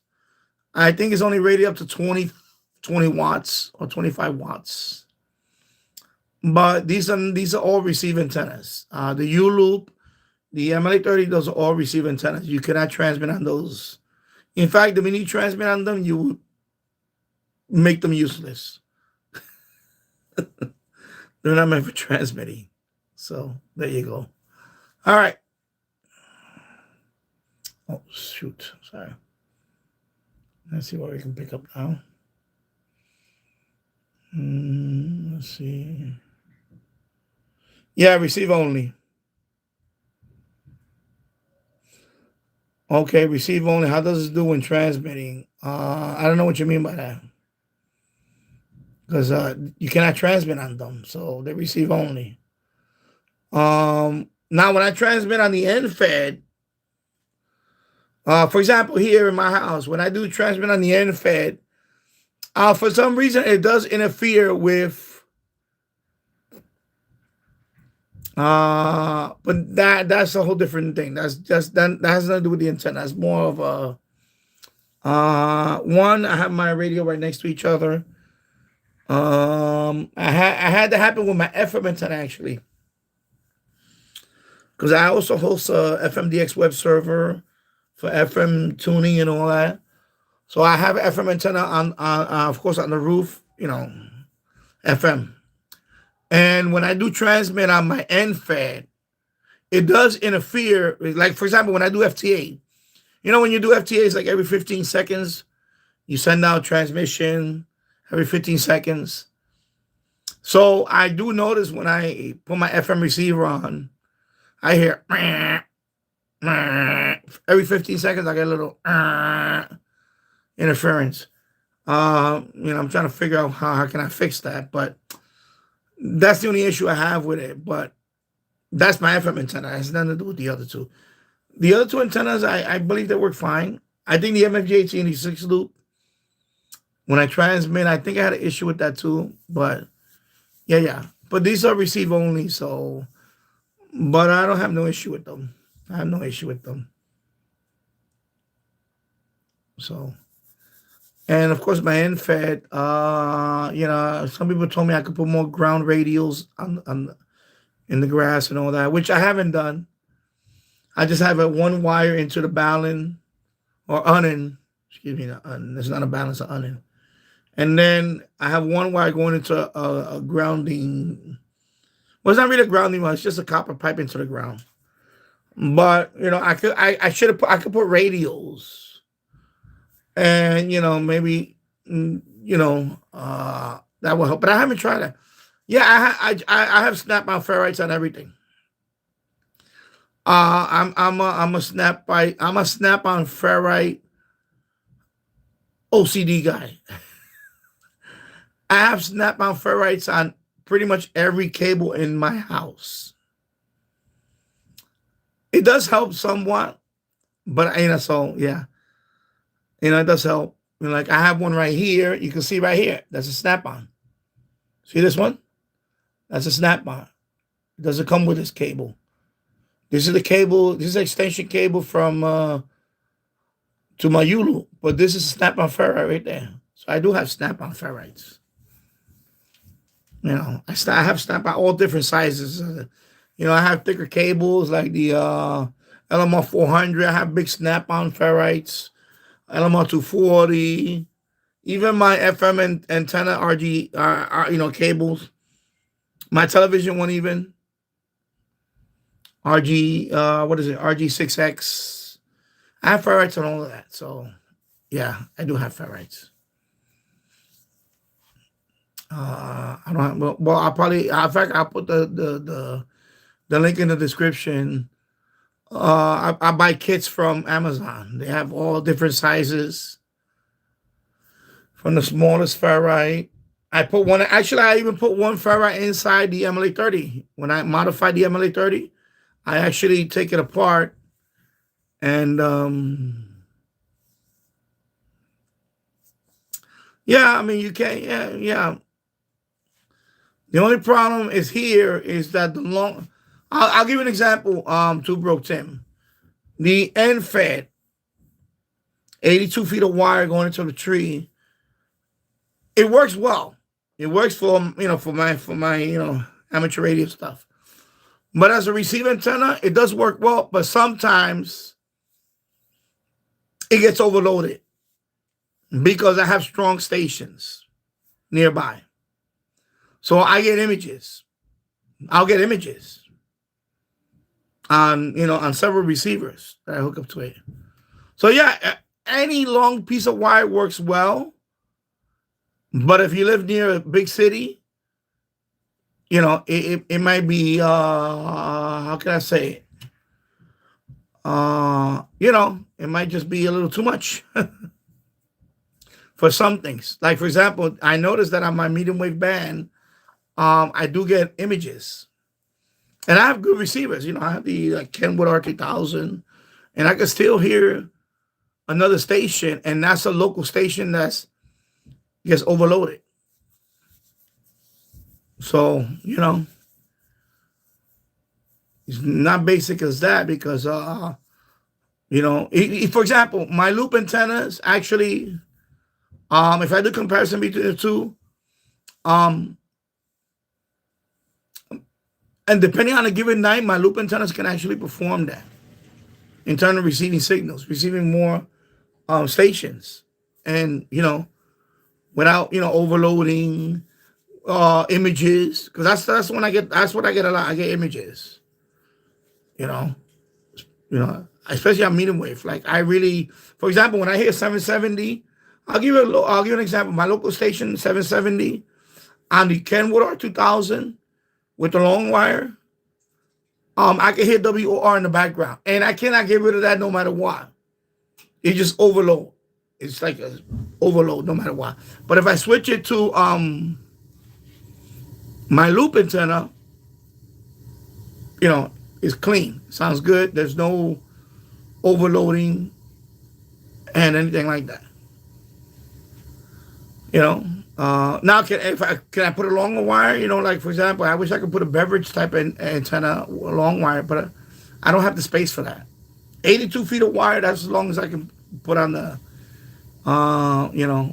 I think it's only rated up to 20 watts or 25 watts. But these are all receive antennas. The Youloop, the MLA30, those are all receive antennas. You cannot transmit on those. In fact, when you transmit on them, you would make them useless. They're not meant for transmitting. So there you go. All right. Oh, shoot. Sorry. Let's see what we can pick up now. Let's see. Yeah, receive only. Okay, receive only. How does it do when transmitting? I don't know what you mean by that. Because you cannot transmit on them, so they receive only. Now, when I transmit on the end fed, for example, here in my house, when I do transmit on the end fed, for some reason it does interfere with. But that's a whole different thing. That has nothing to do with the antenna. That's more of a. One, I have my radio right next to each other. I had that happen with my FM antenna actually, because I also host a FMDX web server for FM tuning and all that. So I have an FM antenna on of course, on the roof, FM. And when I do transmit on my end fed, it does interfere. Like, for example, when I do FTA, when you do FTA, it's like every 15 seconds, you send out transmission every 15 seconds. So I do notice when I put my FM receiver on, I hear every 15 seconds, I get a little interference. I'm trying to figure out how can I fix that, but that's the only issue I have with it. But that's my FM antenna. It has nothing to do with the other two. The other two antennas, I believe they work fine. I think the MFG86 loop, when I transmit, I think I had an issue with that too. But yeah. But these are receive only, so. But I don't have no issue with them. I have no issue with them. So. And of course, my end fed, some people told me I could put more ground radials in the grass and all that, which I haven't done. I just have one wire into the balun or unnin. Excuse me, it's not a balun, it's an unnin. And then I have one wire going into a grounding. Well, it's not really a grounding one. It's just a copper pipe into the ground. But I could put radials. And maybe that will help, but I haven't tried that. Yeah, I have snap-on ferrites on everything. I'm a snap-on ferrite OCD guy. I have snap-on ferrites on pretty much every cable in my house. It does help somewhat, but so yeah. It does help. Like I have one right here. You can see right here. That's a snap-on. See this one? That's a snap-on. It doesn't come with this cable. This is the cable. This is an extension cable from to my Youloop. But this is a snap-on ferrite right there. So I do have snap-on ferrites. I have snap-on all different sizes. I have thicker cables like the LMR 400. I have big snap-on ferrites. LMR 240, even my FM antenna RG, cables. My television one even. RG, what is it? RG6X. I have ferrites and all of that. So, yeah, I do have ferrites. I don't have, well, I'll probably, in fact, I'll put the link in the description. I buy kits from Amazon. They have all different sizes from the smallest ferrite. I put one. Actually, I even put one ferrite inside the MLA30. When I modified the MLA30, I actually take it apart and yeah. I mean, you can't. Yeah, yeah. The only problem is here is that the long. I'll give you an example. To Broke Tim, the end fed, 82 feet of wire going into the tree. It works well. It works for my amateur radio stuff. But as a receiver antenna, it does work well. But sometimes it gets overloaded because I have strong stations nearby. So I get images. I'll get images on several receivers that I hook up to it. So yeah, any long piece of wire works well. But if you live near a big city, it might be how can I say it? It might just be a little too much for some things. Like for example, I noticed that on my medium wave band, I do get images. And I have good receivers. I have the Kenwood R3000, and I can still hear another station, and that's a local station that's gets overloaded. So, it's not basic as that because, for example, my loop antennas actually, if I do comparison between the two, and depending on a given night, my loop antennas can actually perform that in terms of receiving signals, receiving more stations, and without overloading images, because that's when I get what I get a lot. I get images, especially on medium wave. Like I really, for example, when I hear 770, I'll give you an example. My local station 770 on the Kenwood R2000 with the long wire. I can hear WOR in the background, and I cannot get rid of that no matter what. It just overload. It's like a overload no matter what. But if I switch it to my loop antenna, it's clean. Sounds good. There's no overloading and anything like that. Now can I put a longer wire? Like for example, I wish I could put a beverage type antenna, a long wire, but I don't have the space for that. 82 feet of wire. That's as long as I can put on the.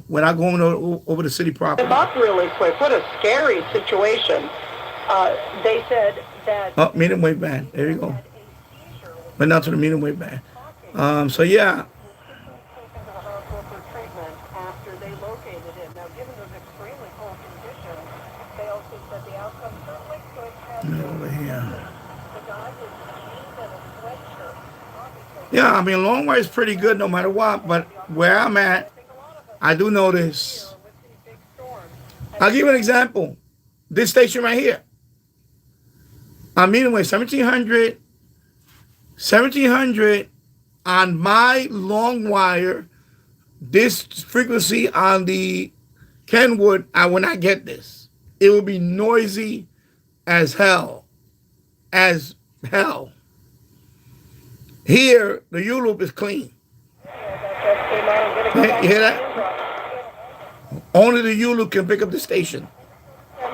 Without going over the city property. Up really quick. What a scary situation. They said that. Oh, medium wave band. There you go. Went down to the medium wave band. So yeah. After they located him. Now, given those extremely cold conditions, they also said the outcome certainly could have Over here. the guy was jeans and a sweatshirt. Yeah, I mean, long wire is pretty good no matter what, but where I'm at, I do notice. I'll give you an example. This station right here. I'm meeting with 1700 on my long wire. This frequency on the Kenwood, I will not get this. It will be noisy as hell. As hell. Here, the Youloop is clean. You hear that? Only the Youloop can pick up the station. And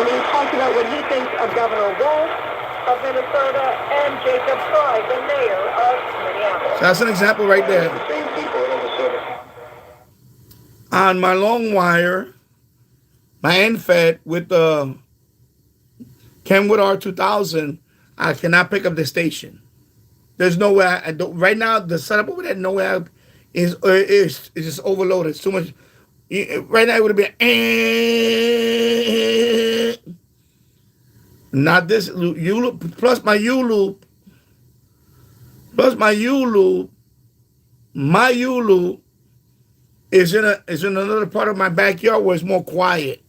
he talked about what he thinks of Governor Wolf of Minnesota and Jacob Fry, the mayor of Minneapolis. So that's an example right there. On my long wire, my end fed with the Kenwood R2000, I cannot pick up the station. There's no way. I don't. Right now, the setup over there, nowhere is just overloaded. It's too much. Right now, it would have been not this Youloop plus my Youloop My Youloop is in another part of my backyard where it's more quiet.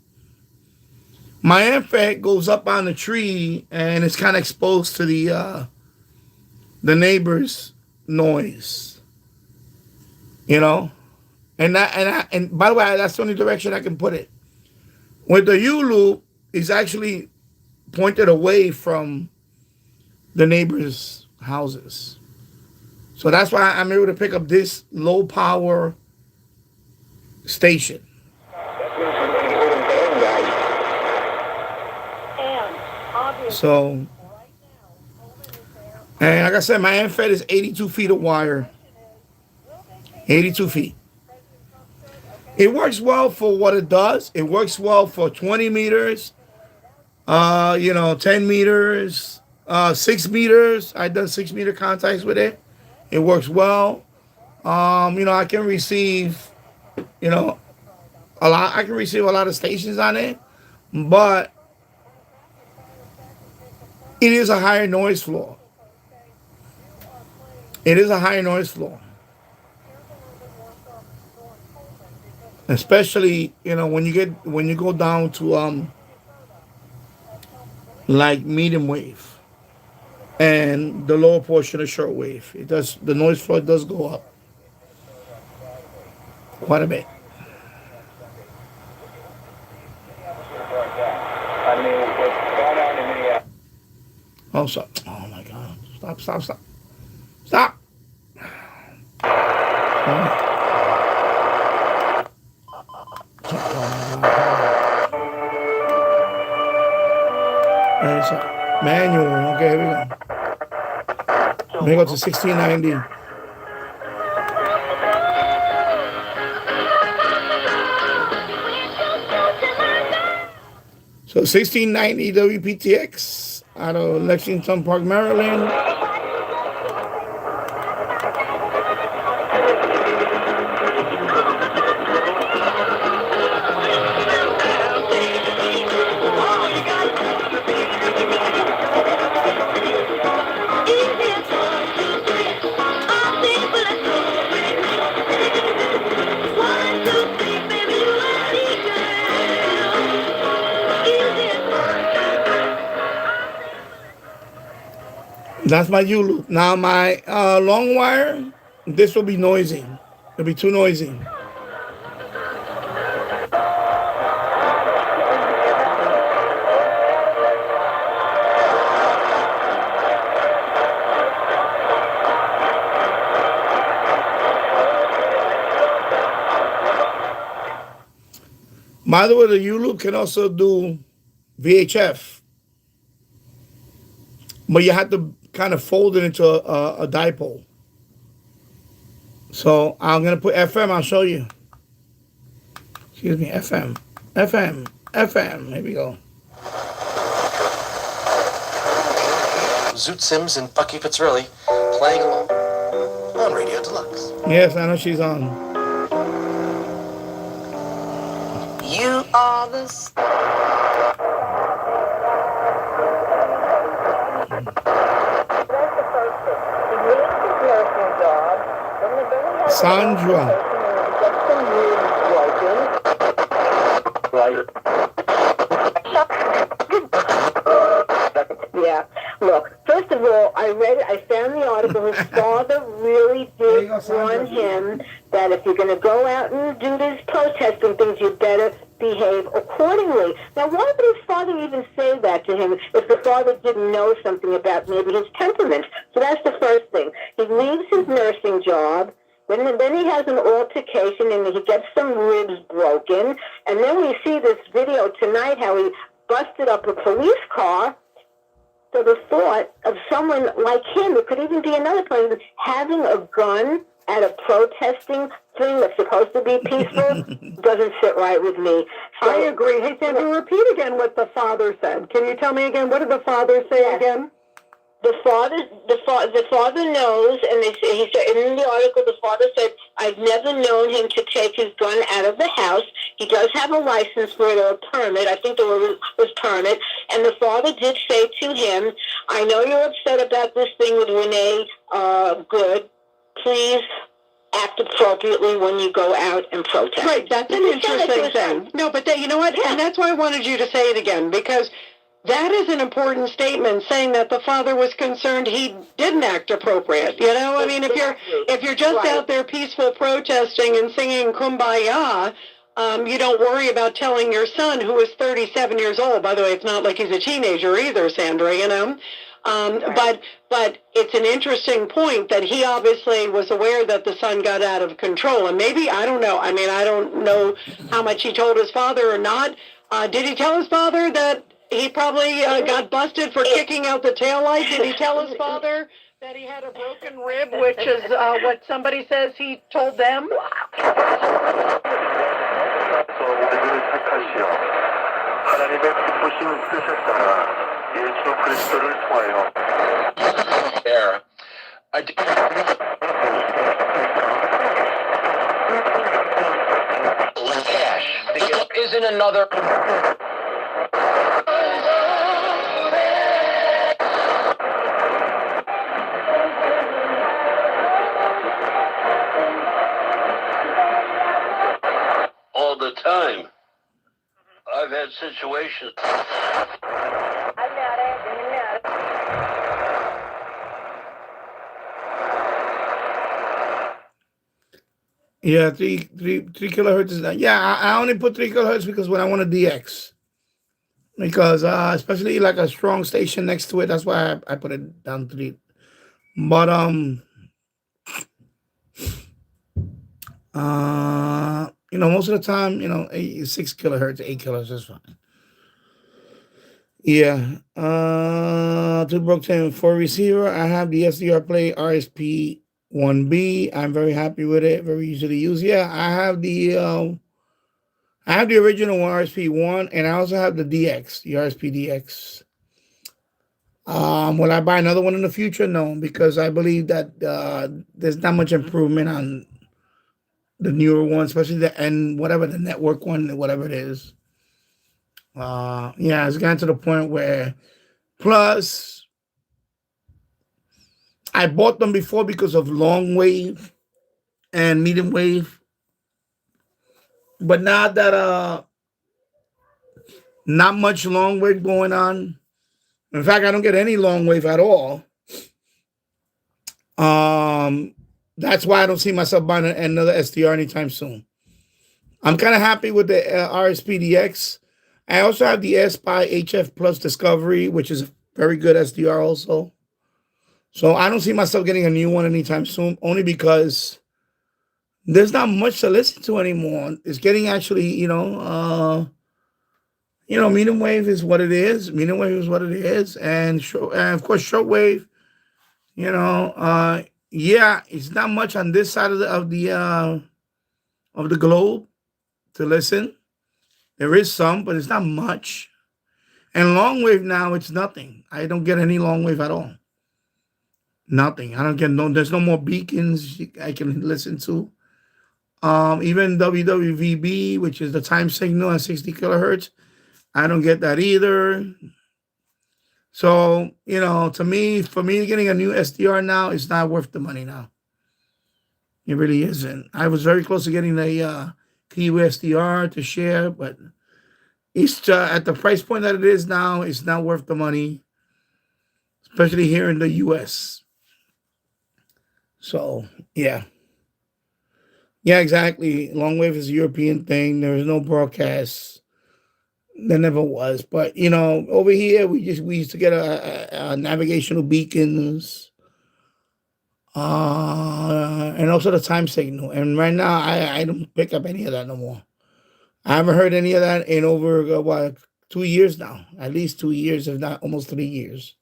My infant goes up on the tree and it's kind of exposed to the neighbor's noise, you know. And by the way, that's the only direction I can put it. With the Youloop, it's actually pointed away from the neighbors' houses. So that's why I'm able to pick up this low power station. So, and like I said, my end fed is 82 feet of wire. 82 feet. It works well for what it does. It works well for 20 meters, 10 meters, 6 meters. I've done 6 meter contacts with it. It works well. I can receive, a lot. I can receive a lot of stations on it, but it is a higher noise floor. It is a higher noise floor. Especially, when you go down to like medium wave and the lower portion of short wave. The noise floor does go up quite a bit. Oh, stop. Oh my God. Stop. Stop. Manual. Okay, here we go. Let me go to 1690. So 1690 WPTX out of Lexington Park, Maryland. That's my Youloop. Now my long wire, this will be noisy. It'll be too noisy. By the way, the Youloop can also do VHF, but you have to kind of fold it into a dipole. So I'm going to put FM. I'll show you. Excuse me, FM. Here we go. Zoot Sims and Bucky Fitzgerald playing along on Radio Deluxe. Yes, I know she's on. You are the Sandra. Yeah. Look, first of all, I found the article. His father really did warn him that if you're going to go out and do these protesting things, you better behave accordingly. Now, why would his father even say that to him if the father didn't know something about maybe his temperament? So that's the first thing. He leaves his nursing job. Then he has an altercation and he gets some ribs broken. And then we see this video tonight how he busted up a police car. So the thought of someone like him, it could even be another person, having a gun at a protesting thing that's supposed to be peaceful doesn't sit right with me. So, I agree. Hey, Sandra, repeat again what the father said. Can you tell me again? What did the father say again? The father knows, and he said in the article, the father said, "I've never known him to take his gun out of the house. He does have a license for it or a permit. I think there was permit." And the father did say to him, "I know you're upset about this thing with Renee Good. Please act appropriately when you go out and protest. Right, that's an interesting thing. No, but you know what? Yeah. And that's why I wanted you to say it again, because that is an important statement, saying that the father was concerned he didn't act appropriate. You know, I mean, if you're just out there peaceful protesting and singing Kumbaya, you don't worry about telling your son, who is 37 years old. By the way, it's not like he's a teenager either, Sandra, you know. But it's an interesting point that he obviously was aware that the son got out of control. And maybe, I don't know. I mean, I don't know how much he told his father or not. Did he tell his father that he probably got busted for kicking out the taillight? Did he tell his father that he had a broken rib, which is what somebody says he told them? There. Cash isn't another. All the time. I've had situations. Yeah, three kilohertz is that. Yeah, I only put 3 kilohertz because when I want a DX, because especially like a strong station next to it, that's why I put it down 3. But you know, most of the time, you know, 6 kilohertz, 8 kilohertz is fine. Yeah. 2 Brookton for receiver. I have the SDR Play RSP 1B. I'm very happy with it. Very easy to use. Yeah, I have the original RSP1, and I also have the DX, the RSP DX. Will I buy another one in the future? No, because I believe that there's not much improvement on the newer one, especially whatever the network one, whatever it is. Yeah, it's gotten to the point where, plus, I bought them before because of long wave and medium wave, but now that not much long wave going on. In fact, I don't get any long wave at all. That's why I don't see myself buying another SDR anytime soon. I'm kind of happy with the RSPDX. I also have the SPY HF Plus Discovery, which is a very good SDR also. So I don't see myself getting a new one anytime soon, only because there's not much to listen to anymore. It's getting actually, medium wave is what it is. Medium wave is what it is. And of course, shortwave, yeah, it's not much on this side of the globe to listen. There is some, but it's not much. And long wave now, it's nothing. I don't get any long wave at all. Nothing. I don't get there's no more beacons I can listen to. Even WWVB, which is the time signal at 60 kilohertz, I don't get that either. So, for me getting a new SDR now, it's not worth the money now. It really isn't. I was very close to getting a Kiwi SDR to share, but it's at the price point that it is now, it's not worth the money, especially here in the U.S. So, yeah. Yeah, exactly. Long wave is a European thing. There is no broadcast. There never was. But, over here, we used to get a navigational beacons. And also the time signal. And right now, I don't pick up any of that no more. I haven't heard any of that in over, 2 years now. At least 2 years, if not almost 3 years.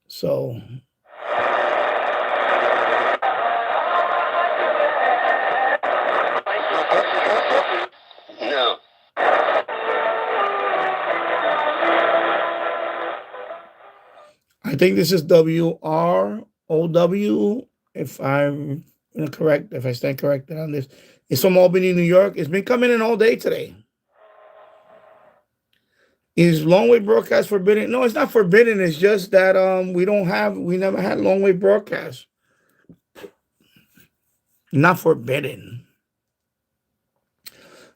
So... No. I think this is WROW, if I'm correct, if I stand corrected on this. It's from Albany, New York. It's been coming in all day today. Is long wave broadcast forbidden? No, it's not forbidden. It's just that we never had long wave broadcast. Not forbidden.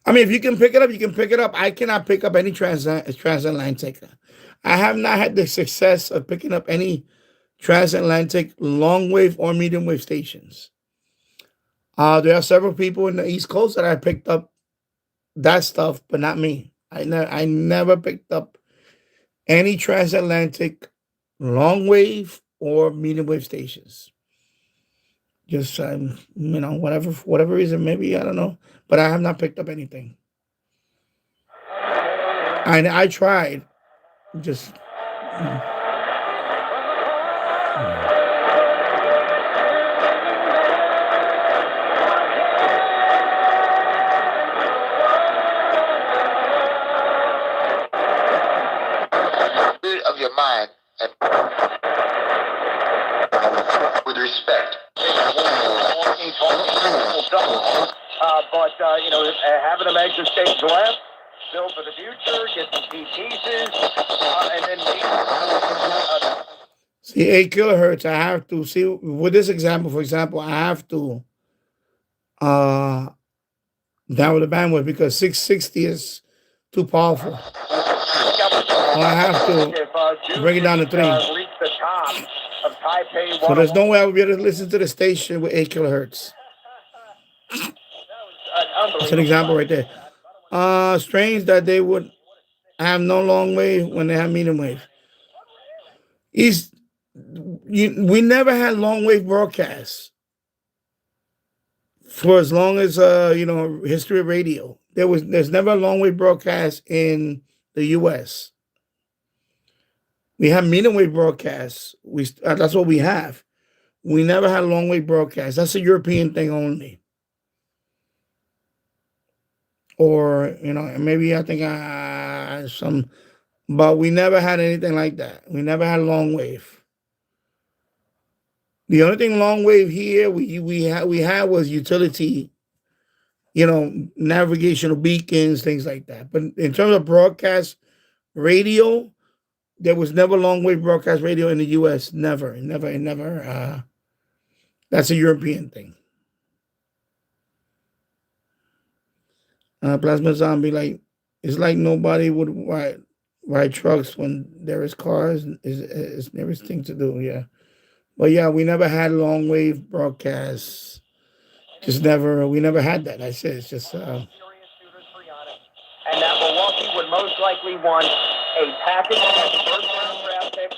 I mean, if you can pick it up, you can pick it up. I cannot pick up any transatlantic. I have not had the success of picking up any transatlantic long wave or medium wave stations. There are several people in the East Coast that I picked up that stuff, but not me. I never picked up any transatlantic long wave or medium wave stations. Just whatever for whatever reason, maybe I don't know, but I have not picked up anything. I tried, just. Of your mind and with respect. Having them exit stage left, build for the future, get some key pieces, and then see 8 kilohertz. I have to see with this example. For example, I have to download the bandwidth because 660 is too powerful. So I have to bring it down to 3. So there's no way I would be able to listen to the station with 8 kilohertz. That's an example right there. Strange that they would have no long wave when they have medium wave. We never had long wave broadcasts for as long as history of radio. There's never a long wave broadcast in the U.S. We have medium wave broadcasts. That's what we have. We never had long wave broadcasts. That's a European thing only. Or maybe I think but we never had anything like that. We never had long wave. The only thing long wave here we had was utility, navigational beacons, things like that. But in terms of broadcast radio, there was never long wave broadcast radio in the U.S. Never. That's a European thing. Plasma Zombie, it's like nobody would ride trucks when there is cars. It's nearest thing to do, yeah. But yeah, we never had long wave broadcasts. We never had that. I said it's just. And that Milwaukee would most likely want a package of first-round draft picks.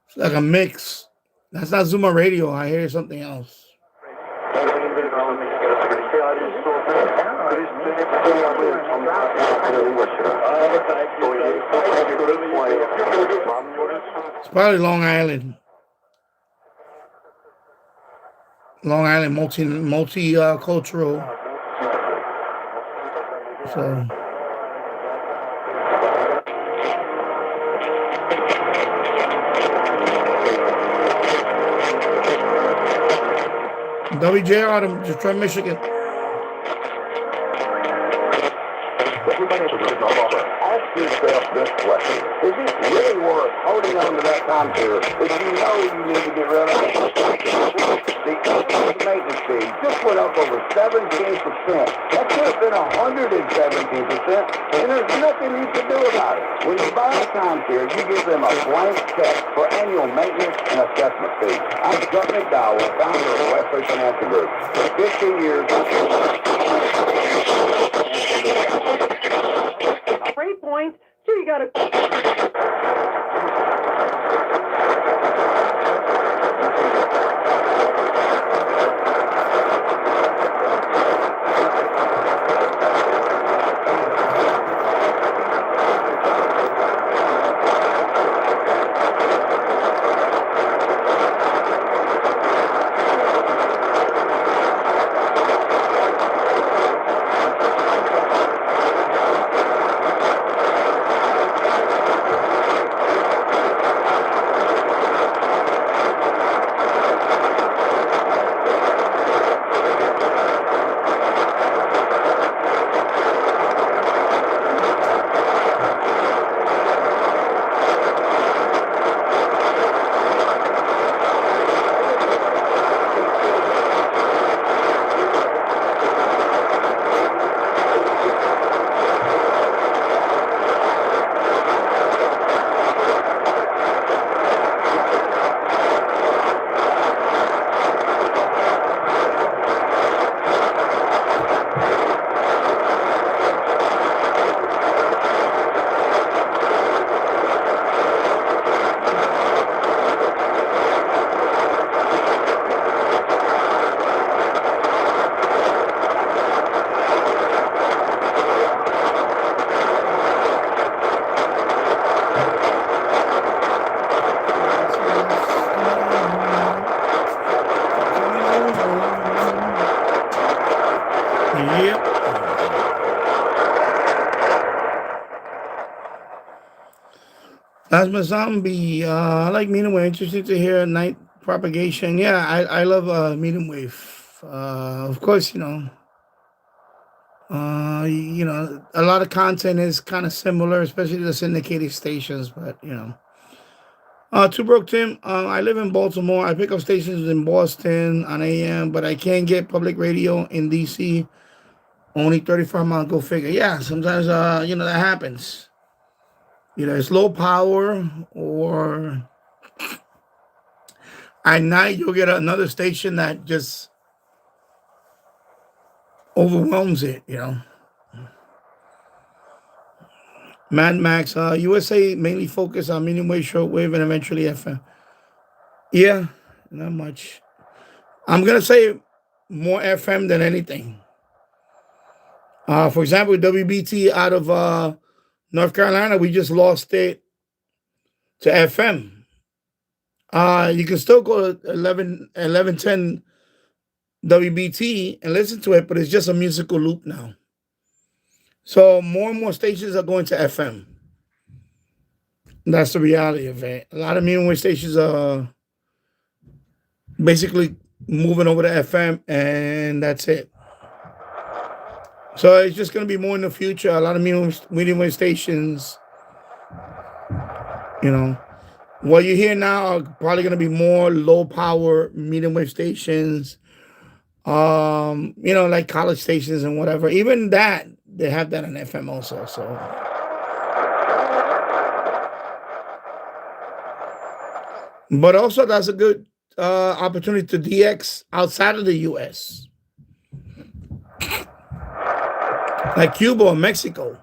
It's like a mix. That's not Zuma Radio. I hear something else. It's probably Long Island. Long Island multi-cultural. So. WJR to Detroit, Michigan. Everybody should ask yourself this question. Is it really worth holding on to that computer if you know you need to get rid of it? The maintenance fee, just put up over 17%. That could have been 117%, and there's nothing you can do about it. When you buy a timeshare, you give them a blank check for annual maintenance and assessment fees. I'm Chuck McDowell, founder of Westbury Financial Group. For 15 years, Great point. So you got to. Yep. Plasma Zombie. I like medium wave. Interesting to hear night propagation. Yeah, I love medium wave. Of course, a lot of content is kind of similar, especially the syndicated stations. But Two Broke Tim. I live in Baltimore. I pick up stations in Boston on AM, but I can't get public radio in DC. Only 35 miles. Go figure. Yeah, sometimes that happens. It's low power, or at night you'll get another station that just overwhelms it. Mad Max, USA mainly focus on medium wave, short wave, and eventually FM. Yeah, not much. I'm gonna say more FM than anything. For example, WBT out of North Carolina, we just lost it to FM. You can still go to 1110 WBT and listen to it, but it's just a musical loop now. So more and more stations are going to FM. That's the reality of it. A lot of medium wave stations are basically moving over to FM, and that's it. So it's just going to be more in the future. A lot of medium wave stations, what you hear now are probably going to be more low power medium wave stations, like college stations and whatever. Even that, they have that on FM also. So, but also that's a good opportunity to DX outside of the US, like Cuba or Mexico.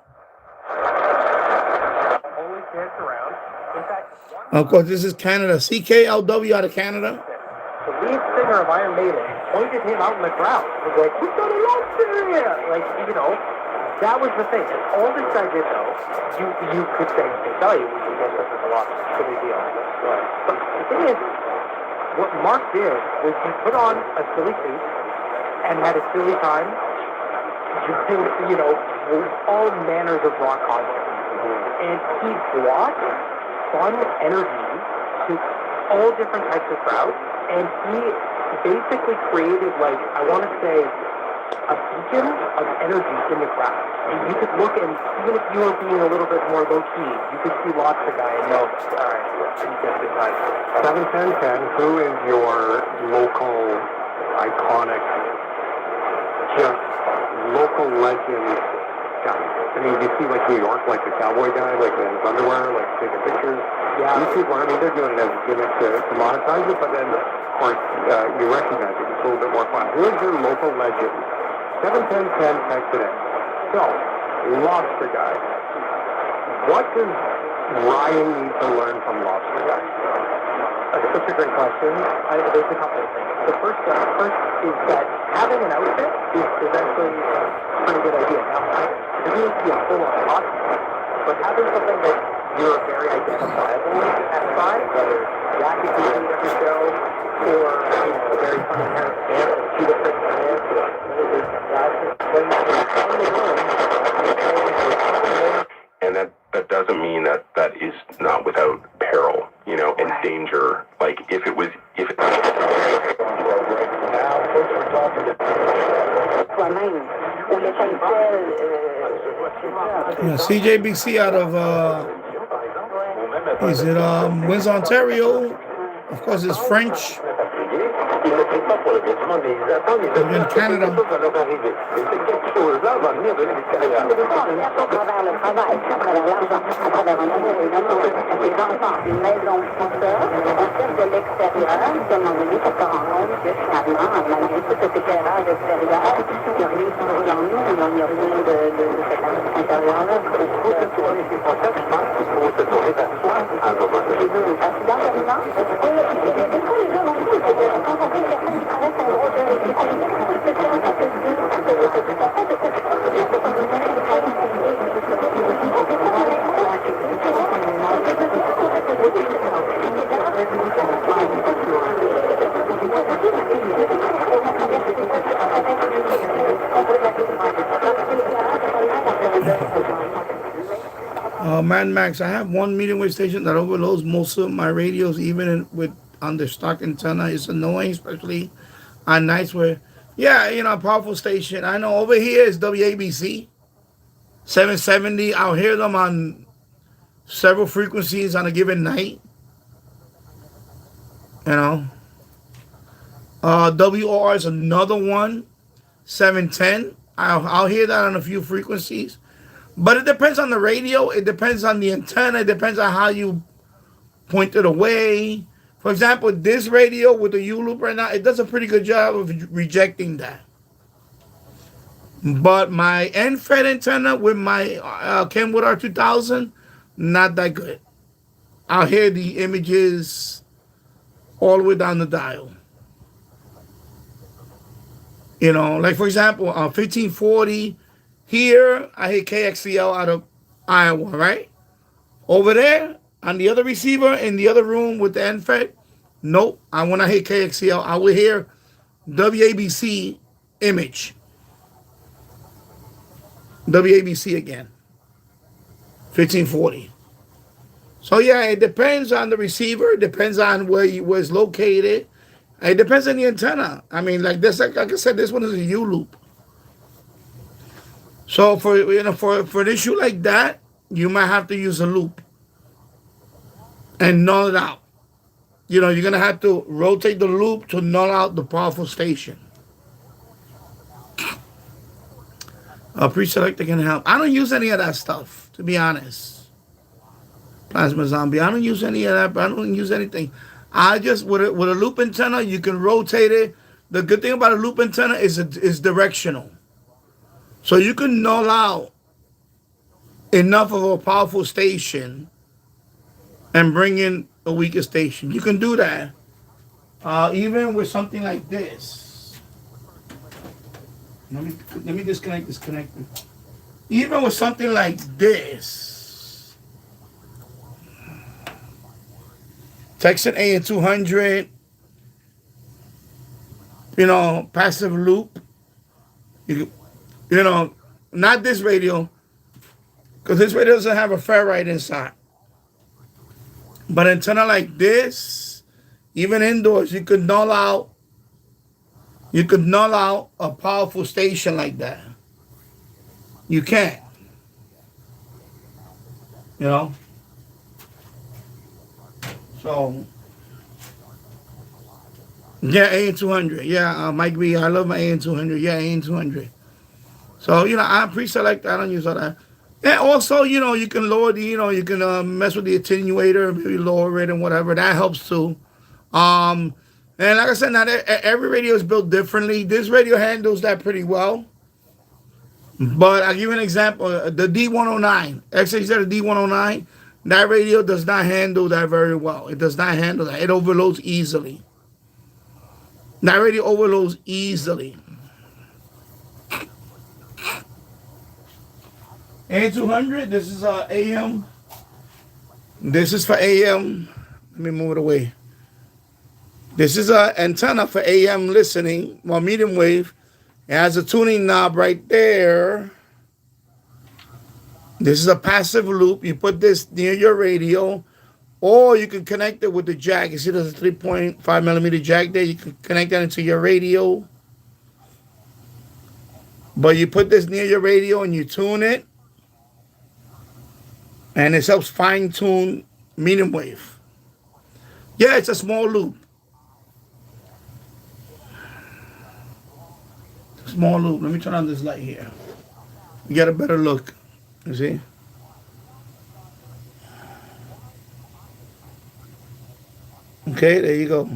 Of course, this is Canada. CKLW out of Canada. The lead singer of Iron Maiden pointed him out in the crowd. Was like, "Who's got a love here?" Like, that was the thing. And all this guy did, though, you could say, "Oh, you guys this is a lot, it's a big deal." But the thing is, what Mark did was he put on a silly suit and had a silly time doing, all manners of rock concerts. And he brought fun energy to all different types of crowds, and he basically created, I want to say, a beacon of energy in the crowd. And you could look, and even if you were being a little bit more low-key, you could see lots of guys and know, all right, you get a good time. 71010, who is your local iconic just local legends guys. I mean, you see like New York, like the cowboy guy, like in his underwear, like taking pictures. Yeah. These people, I mean, they're doing it as a gimmick to monetize it, but then, of course, you recognize it. It's a little bit more fun. Here's your local legend. 71010 text today. So, Lobster Guy. What does Ryan need to learn from Lobster Guy? That's such a great question. There's a couple of things. The first is that having an outfit is actually a pretty good idea. Now, it doesn't need to be a full-on costume, but having something that you're very identifiable with outside, whether jacket you see every show, or a very funny pair of pants with two different pants, or when you're in the room, and that doesn't mean that is not without peril, and danger. Like if it. Yeah, CJBC out of is it Windsor, Ontario? Of course, it's French. In Canada. Mad Max, I have one medium wave station that overloads most of my radios, even with on the stock antenna. It's annoying, especially on nights where, a powerful station. I know over here is WABC 770. I'll hear them on several frequencies on a given night. WOR is another one, 710. I'll hear that on a few frequencies. But it depends on the radio. It depends on the antenna. It depends on how you point it away. For example, this radio with the Youloop right now, it does a pretty good job of rejecting that. But my end-fed antenna with my Kenwood R2000, not that good. I'll hear the images all the way down the dial. Like for example, 1540, here I hear KXCL out of Iowa, right? Over there, on the other receiver in the other room with the end-fed, nope. When I hear KXCL, I will hear WABC image. WABC again. 1540. So it depends on the receiver. It depends on where it's located. It depends on the antenna. I mean, like this, like I said, this one is a Youloop. So for an issue like that, you might have to use a loop and null it out. You're gonna have to rotate the loop to null out the powerful station. A pre-selector can help. I don't use any of that stuff, to be honest. Plasma Zombie. I don't use any of that. I don't use anything. I just with a loop antenna, you can rotate it. The good thing about a loop antenna is it's directional. So you can null out enough of a powerful station and bring in a weaker station. You can do that even with something like this. Let me disconnect this connector. Even with something like this. Texan AN200, passive loop. Not this radio, because this radio doesn't have a ferrite inside. But antenna like this, even indoors, you could null out a powerful station like that. You can't. So Yeah, AN200. Yeah, Mike B. I love my AN200. Yeah, AN200. So, I pre-select. I don't use all that. And also, you can lower you can mess with the attenuator, maybe lower it and whatever. That helps too. Um, and like I said, not every radio is built differently. This radio handles that pretty well. But I'll give you an example. The D109, XHZ D109, that radio does not handle that very well. It does not handle that. It overloads easily. That radio overloads easily. A200, this is AM. This is for AM. Let me move it away. This is an antenna for AM listening, well, medium wave. It has a tuning knob right there. This is a passive loop. You put this near your radio, or you can connect it with the jack. You see there's a 3.5 millimeter jack there. You can connect that into your radio. But you put this near your radio and you tune it. And it helps fine tune medium wave. Yeah, it's a small loop. Small loop. Let me turn on this light here. You get a better look. You see? Okay, there you go.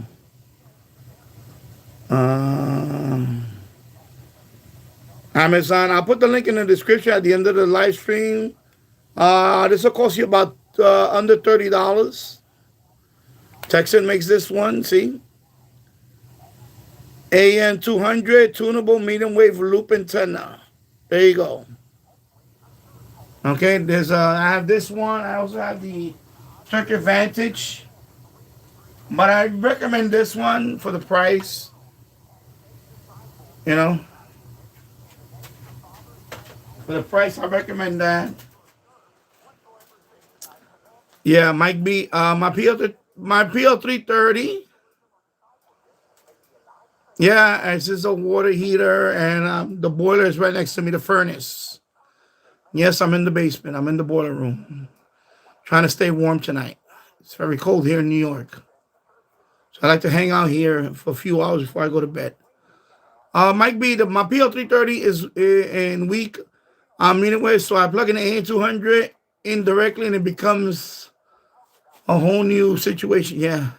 Amazon. I'll put the link in the description at the end of the live stream. This will cost you about under $30. Texan makes this one. See? AN200 tunable medium wave loop antenna. There you go. Okay, I have this one. I also have the Turk Advantage. But I recommend this one for the price. For the price, I recommend that. Yeah, Mike B. My PL330. Yeah, it's just a water heater, and the boiler is right next to me, the furnace. Yes, I'm in the basement. I'm in the boiler room. Trying to stay warm tonight. It's very cold here in New York. So I like to hang out here for a few hours before I go to bed. Mike B, my PL330 is in weak medium wave, so I plug in the AN200 indirectly, and it becomes a whole new situation. Yeah.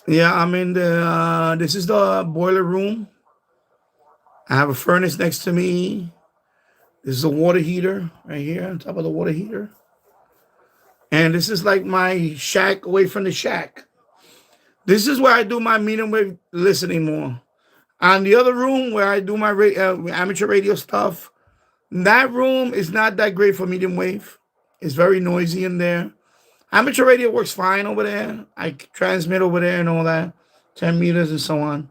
Yeah, I'm in this is the boiler room. I have a furnace next to me. This is a water heater right here on top of the water heater. And this is like my shack away from the shack. This is where I do my medium wave listening more. On the other room where I do my amateur radio stuff, that room is not that great for medium wave. It's very noisy in there. Amateur radio works fine over there. I transmit over there and all that, 10 meters and so on.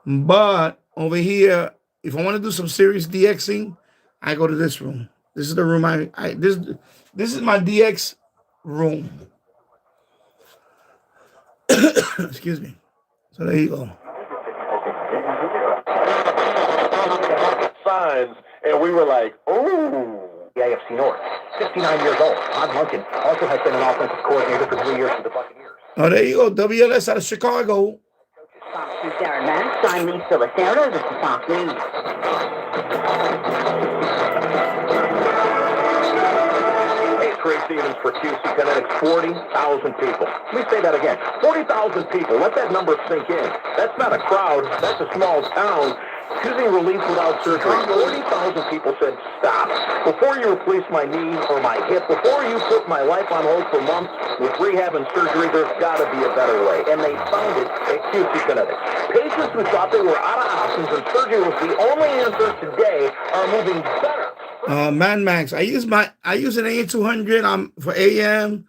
But over here, if I want to do some serious DXing, I go to this room. This is the room this is my DX room. Excuse me. So there you go. Signs, and we were like, ooh. The AFC North, 59 years old. Todd Monken also has been an offensive coordinator for 3 years for the Buccaneers. Oh, there you go. WLS out of Chicago. Fox News Darren Maddox. I'm Lisa Lucero. This is Fox News. Hey, Trey Stevens for QC Kinetics, 40,000 people. Let me say that again. 40,000 people. Let that number sink in. That's not a crowd. That's a small town. Choosing relief without surgery. 40,000 people said, stop. Before you replace my knee or my hip, before you put my life on hold for months with rehab and surgery, there's got to be a better way. And they found it at QC Kinetics. Patients who thought they were out of options and surgery was the only answer today are moving better. Man Max, I use an AN200 for AM.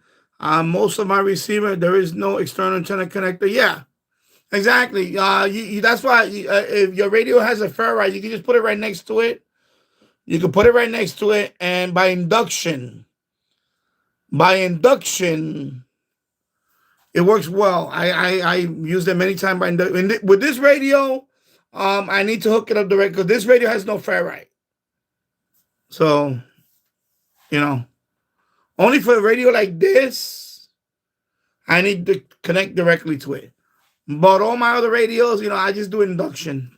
Most of my receiver, there is no external antenna connector. Yeah. Exactly. That's why if your radio has a ferrite, you can just put it right next to it. You can put it right next to it, and by induction, it works well. I used it many times by induction. With this radio, I need to hook it up direct because this radio has no ferrite. So, only for a radio like this, I need to connect directly to it. But all my other radios, I just do induction.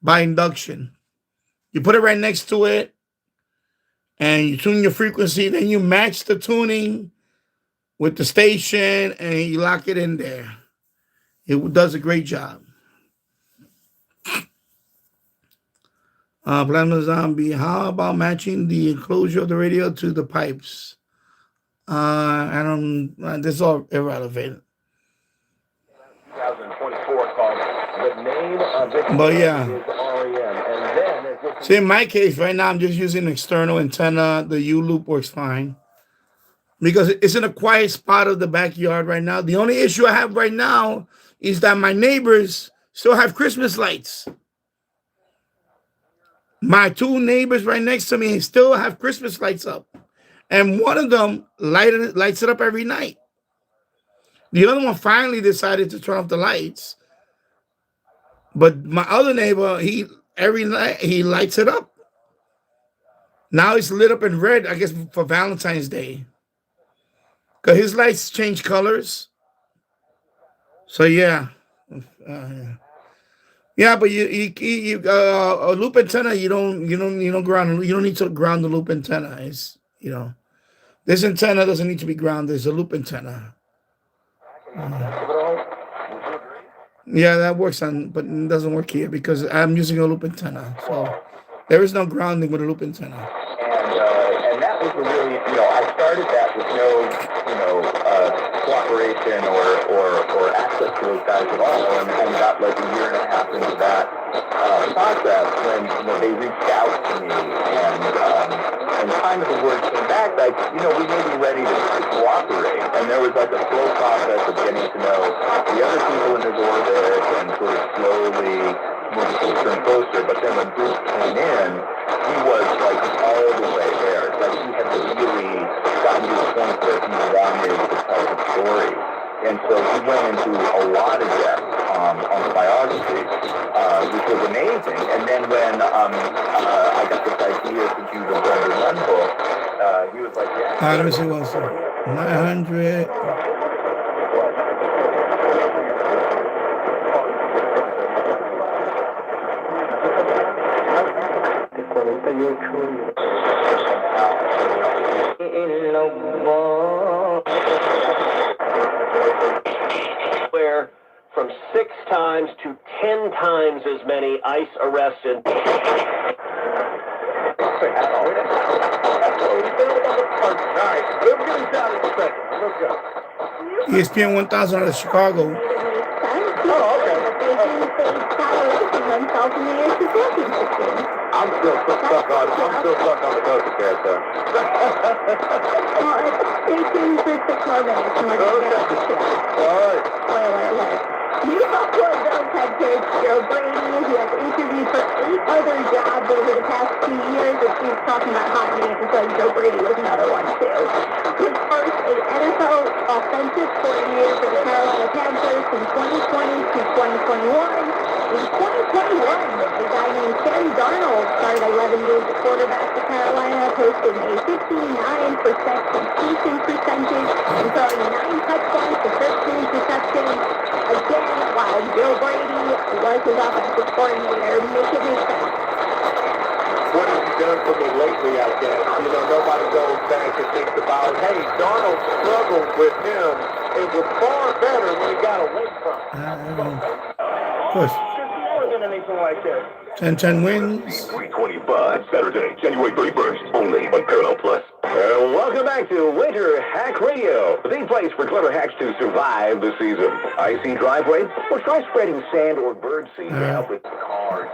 By induction. You put it right next to it, and you tune your frequency. Then you match the tuning with the station, and you lock it in there. It does a great job. Plasma Zombie, how about matching the enclosure of the radio to the pipes? I don't. This is all irrelevant. 2024 called The Name of It But yeah. Is REM. And then See, in my case, right now, I'm just using an external antenna. The Youloop works fine because it's in a quiet spot of the backyard right now. The only issue I have right now is that my neighbors still have Christmas lights. My two neighbors right next to me still have Christmas lights up. And one of them lights it up every night. The other one finally decided to turn off the lights. But my other neighbor, every night he lights it up. Now it's lit up in red, I guess, for Valentine's Day. Because his lights change colors. So yeah. Yeah, but you a loop antenna, you don't ground. You don't need to ground the loop antenna. It's this antenna doesn't need to be grounded. It's a loop antenna. Yeah, that works but it doesn't work here because I'm using a loop antenna. So there is no grounding with a loop antenna. And that was a really, I started that with no, cooperation or access to those guys at all, and got like a year and a half into that process when they reached out to me, and kind of the word came back like, we may be ready to cooperate, and there was like a slow process of getting to know the other people in his orbit and sort of slowly moving closer and closer. But then when Bruce came in, he was like all the way there. It's like he had really gotten to the point where he wanted to tell the story. And so he went into a lot of depth on the biography, which was amazing. And then when I got this idea to do the Brother Run book, he was like, yeah. Let me see one second. 900. Where from 6 times to 10 times as many ICE arrested. ESPN 1000 out of Chicago. I'm still stuck on the coaching character. Well, stay tuned for 6 more minutes and we're going to get to that. All right. Spoiler alert. New Buffalo Bills head coach Joe Brady, who has interviewed for 8 other jobs over the past 2 years, if he's talking about hot names, it's like Joe Brady was another one too. Was first a NFL offensive coordinator for the Carolina Panthers from 2020 to 2021. In 2021, a guy named Terry Darnold started 11 games at quarterback for Carolina, posting a 59% completion percentage and throwing 9 touchdowns to 13 interceptions. Again, while Joe Brady was his offensive coordinator, make it make sense. What has he done for me lately, I guess? Nobody goes back and thinks about, hey, Darnold struggled with him. It was far better when he got away from him. Of course. Anything like this. 10 wins. 325, Saturday, January 31st, only on Paramount Plus. Welcome back to Winter Hack Radio, the place for clever hacks to survive the season. Icy driveway? Or try spreading sand or bird seed to help with cars.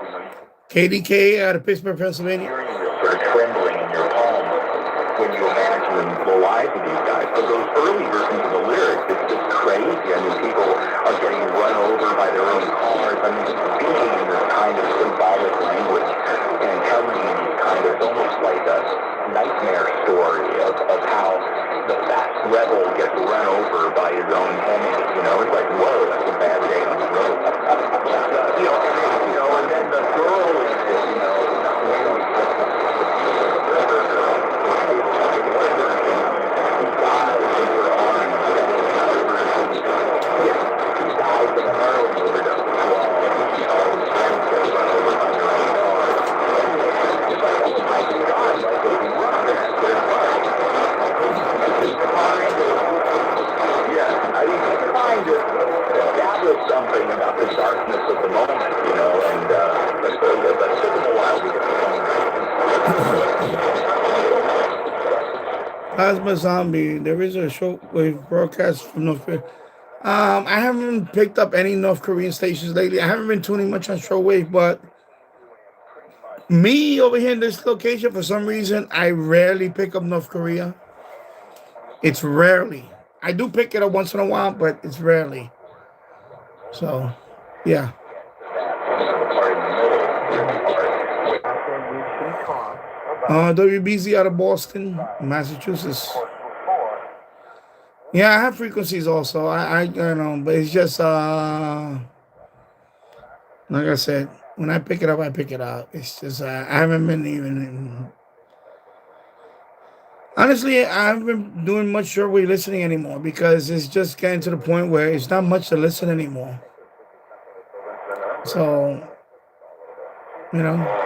KDK out of Pittsburgh, Pennsylvania. You're sort of trembling in your palm when you imagine the lives of these guys. So those early versions of the lyrics, it's just crazy. I mean, people are getting run over by their own cars. I mean, speaking in this kind of symbolic language and telling you these kind of almost like a nightmare story of how the fast rebel gets run over by his own enemy. It's like, whoa, that's a bad day on the road. And then the girl is, something about the darkness of the moment, you know, and let's took them a while to get the Plasma Zombie. There is a shortwave broadcast from North Korea. I haven't picked up any North Korean stations lately. I haven't been tuning much on shortwave, but me over here in this location, for some reason, I rarely pick up North Korea. It's rarely. I do pick it up once in a while, but it's rarely. So, yeah. WBZ out of Boston, Massachusetts. Yeah, I have frequencies also. I know, but it's just like I said, when I pick it up, I pick it up. It's just I haven't been even. Honestly, I haven't been doing much shortwave listening anymore because it's just getting to the point where it's not much to listen anymore. So, you know.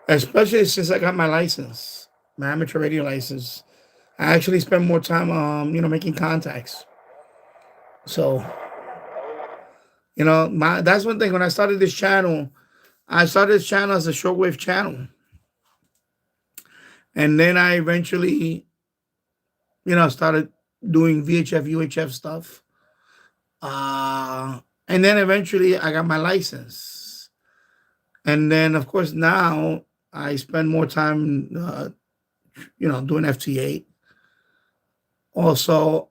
Especially since I got my license, my amateur radio license, I actually spend more time, making contacts. So, that's one thing. When I started this channel, as a shortwave channel, and then I eventually, started doing VHF, UHF stuff, and then eventually I got my license, and then of course now I spend more time, doing FT8. Also,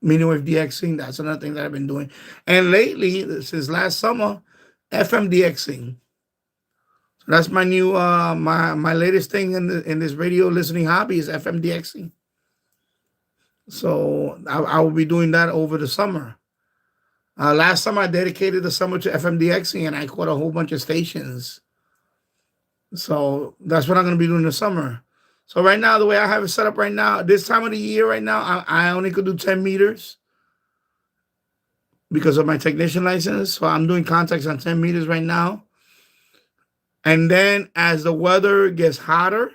medium wave DXing. That's another thing that I've been doing. And lately, since last summer, FM DXing. So that's my new, my latest thing in this radio listening hobby is FM DXing. So I will be doing that over the summer. Last summer, I dedicated the summer to FM DXing, and I caught a whole bunch of stations. So that's what I'm going to be doing this summer. So right now, the way I have it set up right now, this time of the year right now, I only could do 10 meters because of my technician license. So I'm doing contacts on 10 meters right now. And then as the weather gets hotter,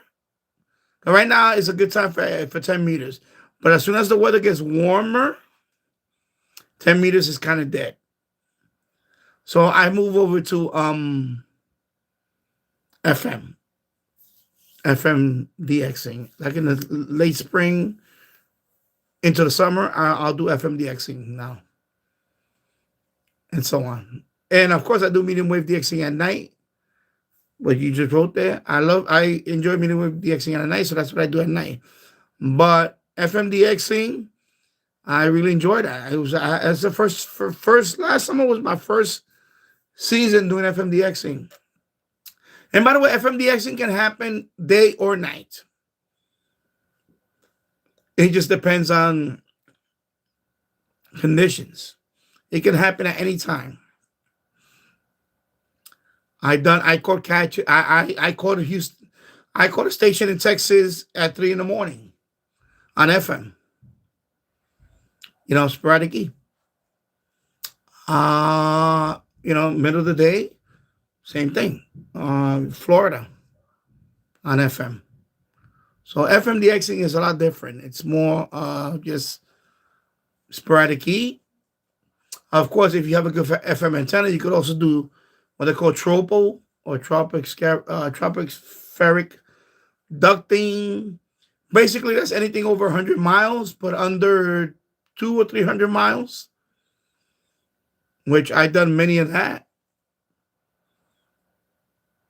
right now is a good time for 10 meters. But as soon as the weather gets warmer, 10 meters is kind of dead. So I move over to FM DXing. Like in the late spring into the summer, I'll do FM DXing now. And so on. And of course, I do medium wave DXing at night. What you just wrote there. I enjoy medium wave DXing at night, so that's what I do at night. But FM DXing, I really enjoyed that. It was as the first last summer was my first season doing FM DXing. And by the way, FM DXing can happen day or night. It just depends on conditions. It can happen at any time. I caught a station in Texas at 3 a.m. on FM. Sporadically. Middle of the day, same thing. Florida on FM. So FM DXing is a lot different. It's more just sporadic E. Of course, if you have a good FM antenna, you could also do what they call tropo or tropospheric ducting. Basically, that's anything over 100 miles, but under 200 or 300 miles, which I've done many of that.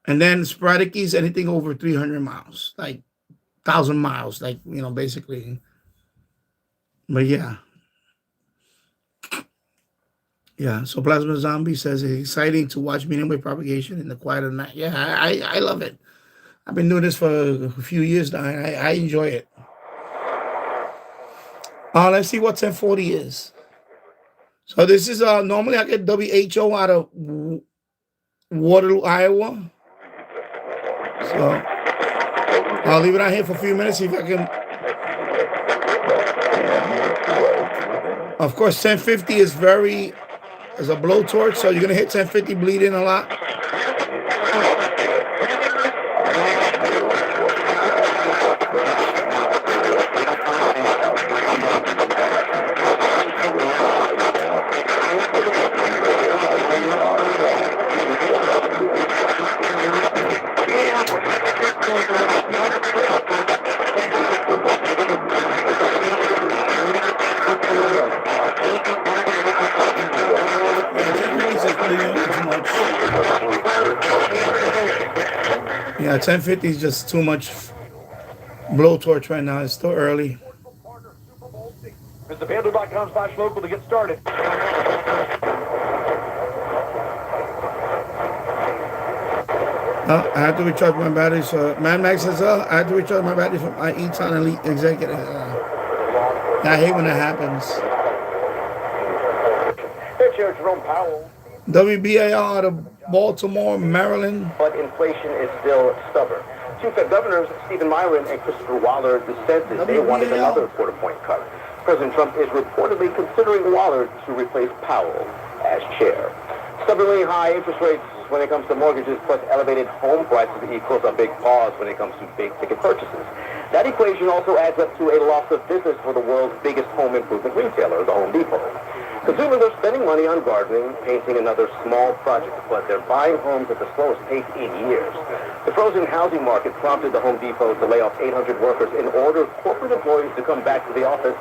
And then sporadic is anything over 300 miles, like 1,000 miles, basically. But yeah. Yeah, so Plasma Zombie says it's exciting to watch medium wave propagation in the quiet of the night. Yeah, I love it. I've been doing this for a few years now. I enjoy it. Let's see what 1040 is. So this is normally I get WHO out of Waterloo, Iowa. So I'll leave it out here for a few minutes, see if I can. Of course, 1050 is is a blowtorch, so you're gonna hit 1050 bleed in a lot. Yeah, 1050 is just too much blowtorch right now. It's still early. Visit Pando.com/local to get started. I had to recharge my batteries. Mad Max says, I had to recharge my batteries from my Eton Elite Executive. I hate when that happens. Here's Jerome Powell. WBAL out of Baltimore, Maryland. But inflation is still stubborn. Two Fed governors, Stephen Myron and Christopher Waller, dissented. They wanted another quarter-point cut. President Trump is reportedly considering Waller to replace Powell as chair. Stubbornly high interest rates when it comes to mortgages, plus elevated home prices equals a big pause when it comes to big-ticket purchases. That equation also adds up to a loss of business for the world's biggest home improvement retailer, the Home Depot. Consumers are spending money on gardening, painting, another small project, but they're buying homes at the slowest pace in years. The frozen housing market prompted the Home Depot to lay off 800 workers and order corporate employees to come back to the office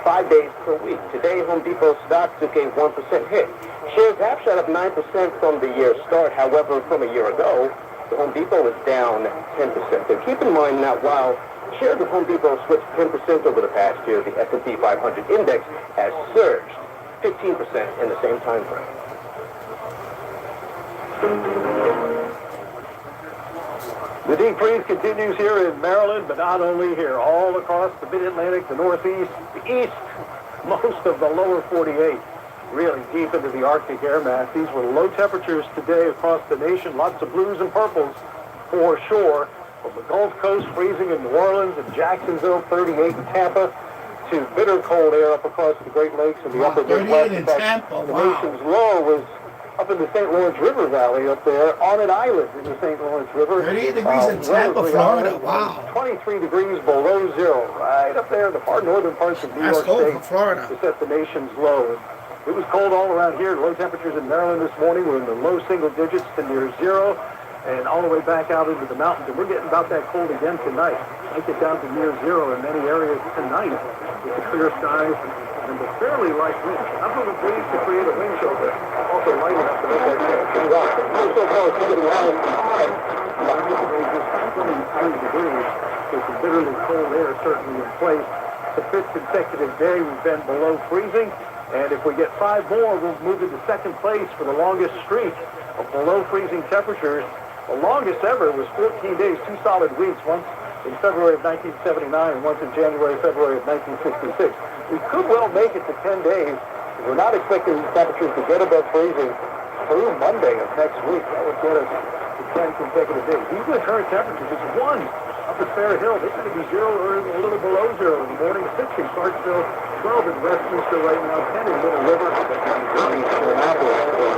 5 days per week. Today, Home Depot stock took a 1% hit. Shares have shot up 9% from the year's start. However, from a year ago, the Home Depot is down 10%. So keep in mind that while shares of Home Depot switched 10% over the past year, the S&P 500 index has surged 15% in the same time frame. The deep freeze continues here in Maryland, but not only here. All across the Mid-Atlantic, the Northeast, the East, most of the lower 48, really deep into the Arctic air mass. These were low temperatures today across the nation. Lots of blues and purples for sure. From the Gulf Coast, freezing in New Orleans and Jacksonville, 38 in Tampa, to bitter cold air up across the Great Lakes and the upper Midwest. In fact, the nation's low was up in the St. Lawrence River Valley up there on an island in the St. Lawrence River. 38 degrees in Tampa, Florida. Wow. 23 degrees below zero, right up there in the far northern parts of New York State. Florida. To set the nation's low. It was cold all around here. Low temperatures in Maryland this morning were in the low single digits to near zero, and all the way back out into the mountains. And we're getting about that cold again tonight. Might get down to near zero in many areas tonight with the clear skies and the fairly light wind. Enough of a breeze to create a wind chill, but also light enough to make that temperature drop. So far, it's getting wild and high. Just 23 degrees. There's some bitterly cold air certainly in place. It's the fifth consecutive day we've been below freezing. And if we get 5 more, we'll move into second place for the longest streak of below freezing temperatures. The longest ever was 14 days, 2 solid weeks, once in February of 1979 and once in January, February of 1966. We could well make it to 10 days. We're not expecting these temperatures to get above freezing through Monday of next week. That would get us to 10 consecutive days. These are the current temperatures. It's 1 up at Fair Hill. They're going to be 0 or a little below 0 in the morning. 6 in Clarksville, 12 in Westminster right now, 10 in Middle River.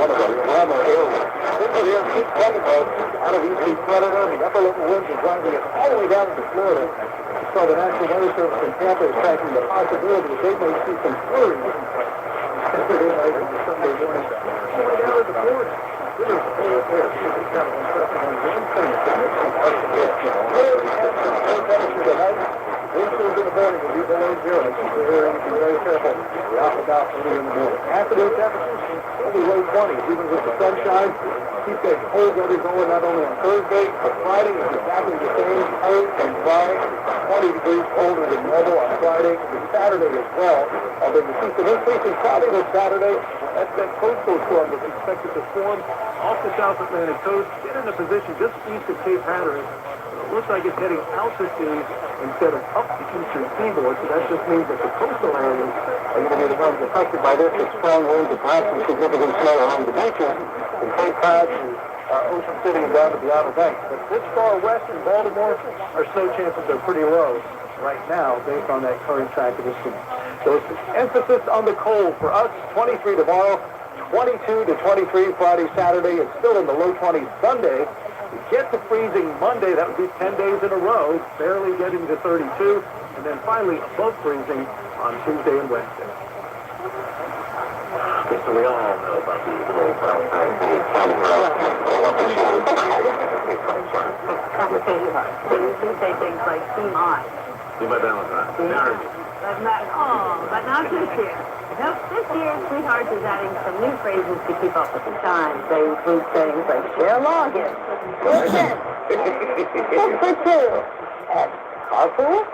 One of the warmer areas. This air keeps coming out of eastern Florida. The upper level winds are driving it all the way down to Florida. So the National Weather Service in Tampa is tracking the possibility that they may see some flurries Saturday night and Sunday morning. All the way down to Florida. This is cold air. This is kind of unprecedented. Wind temperature tonight. Wind chills in the morning will be below zero. So we're going to be very careful. We're out and about early in the morning. Afternoon temperatures will be low 20s, even with the sunshine. Keep that cold weather going not only on Thursday, but Friday is exactly the same, cold and dry, 20 degrees colder than normal on Friday, and Saturday as well. Although you see some increase in cloudiness Saturday, that's that coastal storm that's expected to form off the South Atlantic coast, get in a position just east of Cape Hatteras. It looks like it's heading out to sea instead of up the eastern seaboard, so that just means that the coastal areas are going to be the ones affected by this with strong winds and perhaps some significant snow along the beaches in Cape Cod and Ocean City and down to the Outer Banks. But this far west in Baltimore, our snow chances are pretty low right now based on that current track of the storm. So it's emphasis on the cold for us, 23 tomorrow, 22 to 23 Friday, Saturday, and still in the low 20s Sunday. We get to freezing Monday, that would be 10 days in a row, barely getting to 32, and then finally above freezing on Tuesday and Wednesday. So we all know about these little brown guys. Complicated. They usually say things like, see mine. See my Valentine. Marry me. But not this year. Nope, this year, Sweetheart is adding some new phrases to keep up with the times. They include sayings like share login, listen, 6 for 2, and carpool.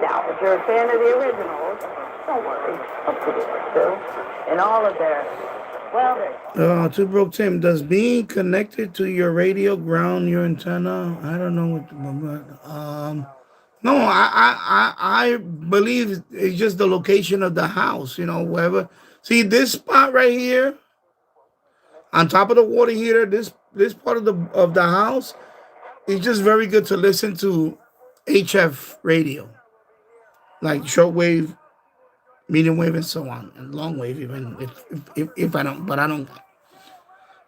Now, if you're a fan of the originals, don't worry, hopefully they're still in all of their, well, To Broke Tim, does being connected to your radio ground your antenna? I don't know what. No, I believe it's just the location of the house. You know, wherever. See this spot right here, on top of the water heater. This part of the house is just very good to listen to HF radio, like shortwave, medium wave, and so on, and long wave. Even if I don't, but I don't.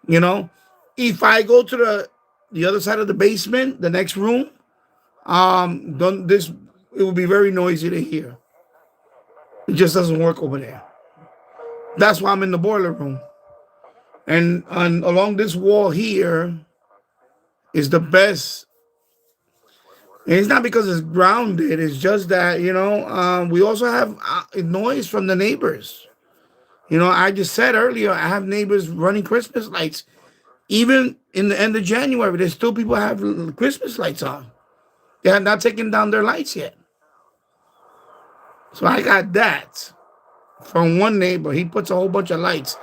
You know, if I go to the other side of the basement, the next room, don't this it will be very noisy to hear. It just doesn't work over there. That's why I'm in the boiler room. And along this wall here is the best. And it's not because it's grounded. It's just that, we also have noise from the neighbors. I just said earlier, I have neighbors running Christmas lights. Even in the end of January, there's still people have Christmas lights on. They have not taken down their lights yet. So I got that from one neighbor. He puts a whole bunch of lights.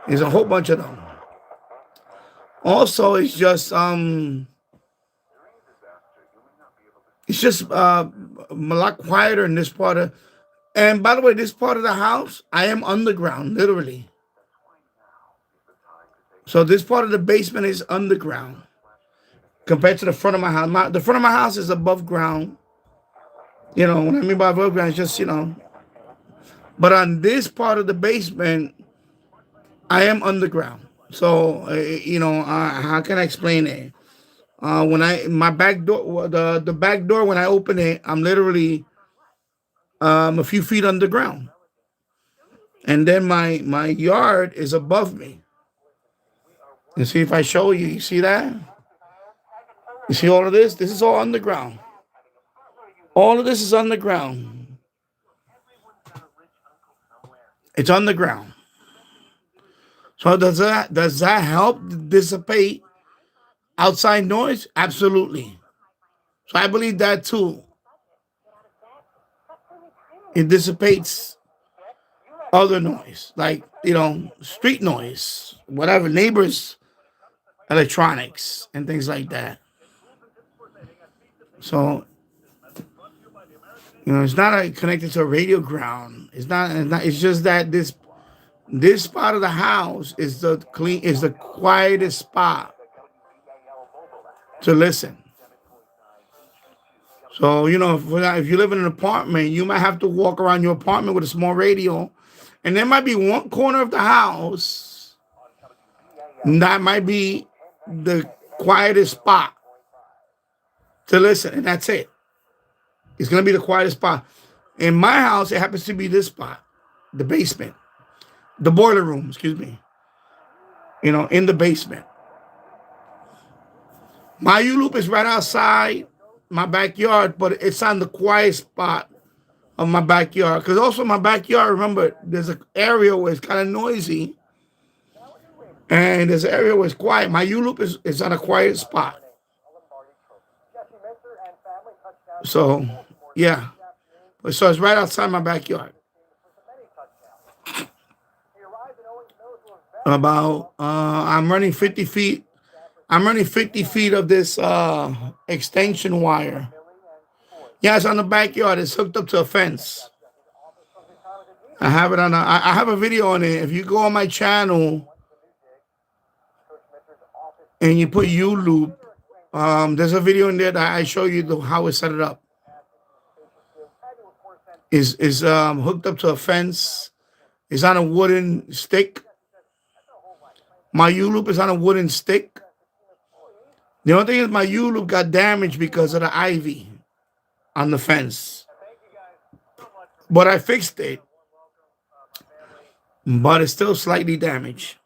There's a whole bunch of them. Also, it's just a lot quieter in this part of. And by the way, this part of the house, I am underground, literally. So this part of the basement is underground compared to the front of my house. The front of my house is above ground. What I mean by above ground is just, But on this part of the basement, I am underground. So, how can I explain it? My back door, the back door, when I open it, I'm literally a few feet underground. And then my yard is above me. And see if I show you, you see that? You see all of this? This is all underground. All of this is underground. It's underground. So does that help dissipate outside noise? Absolutely. So I believe that too. It dissipates other noise, like, street noise, whatever, neighbors, electronics, and things like that. So, it's not connected to a radio ground. It's not. It's just that this part of the house is the quietest spot to listen. So, if you live in an apartment, you might have to walk around your apartment with a small radio, and there might be one corner of the house that might be the quietest spot to listen, and that's it. It's going to be the quietest spot. In my house, it happens to be this spot, the basement, the boiler room, excuse me, in the basement. My Youloop is right outside my backyard, but it's on the quiet spot of my backyard. Because also my backyard, remember, there's an area where it's kind of noisy, and there's an area where it's quiet. My Youloop is on a quiet spot. So, yeah. So it's right outside my backyard. I'm running 50 feet. I'm running 50 feet of this extension wire. Yeah, it's on the backyard. It's hooked up to a fence. I have it on. I have a video on it. If you go on my channel and you put Youloop, there's a video in there that I show you how we set it up. Is hooked up to a fence. It's on a wooden stick. My Youloop is on a wooden stick. The only thing is my Youloop got damaged because of the ivy on the fence. But I fixed it. but it's still slightly damaged.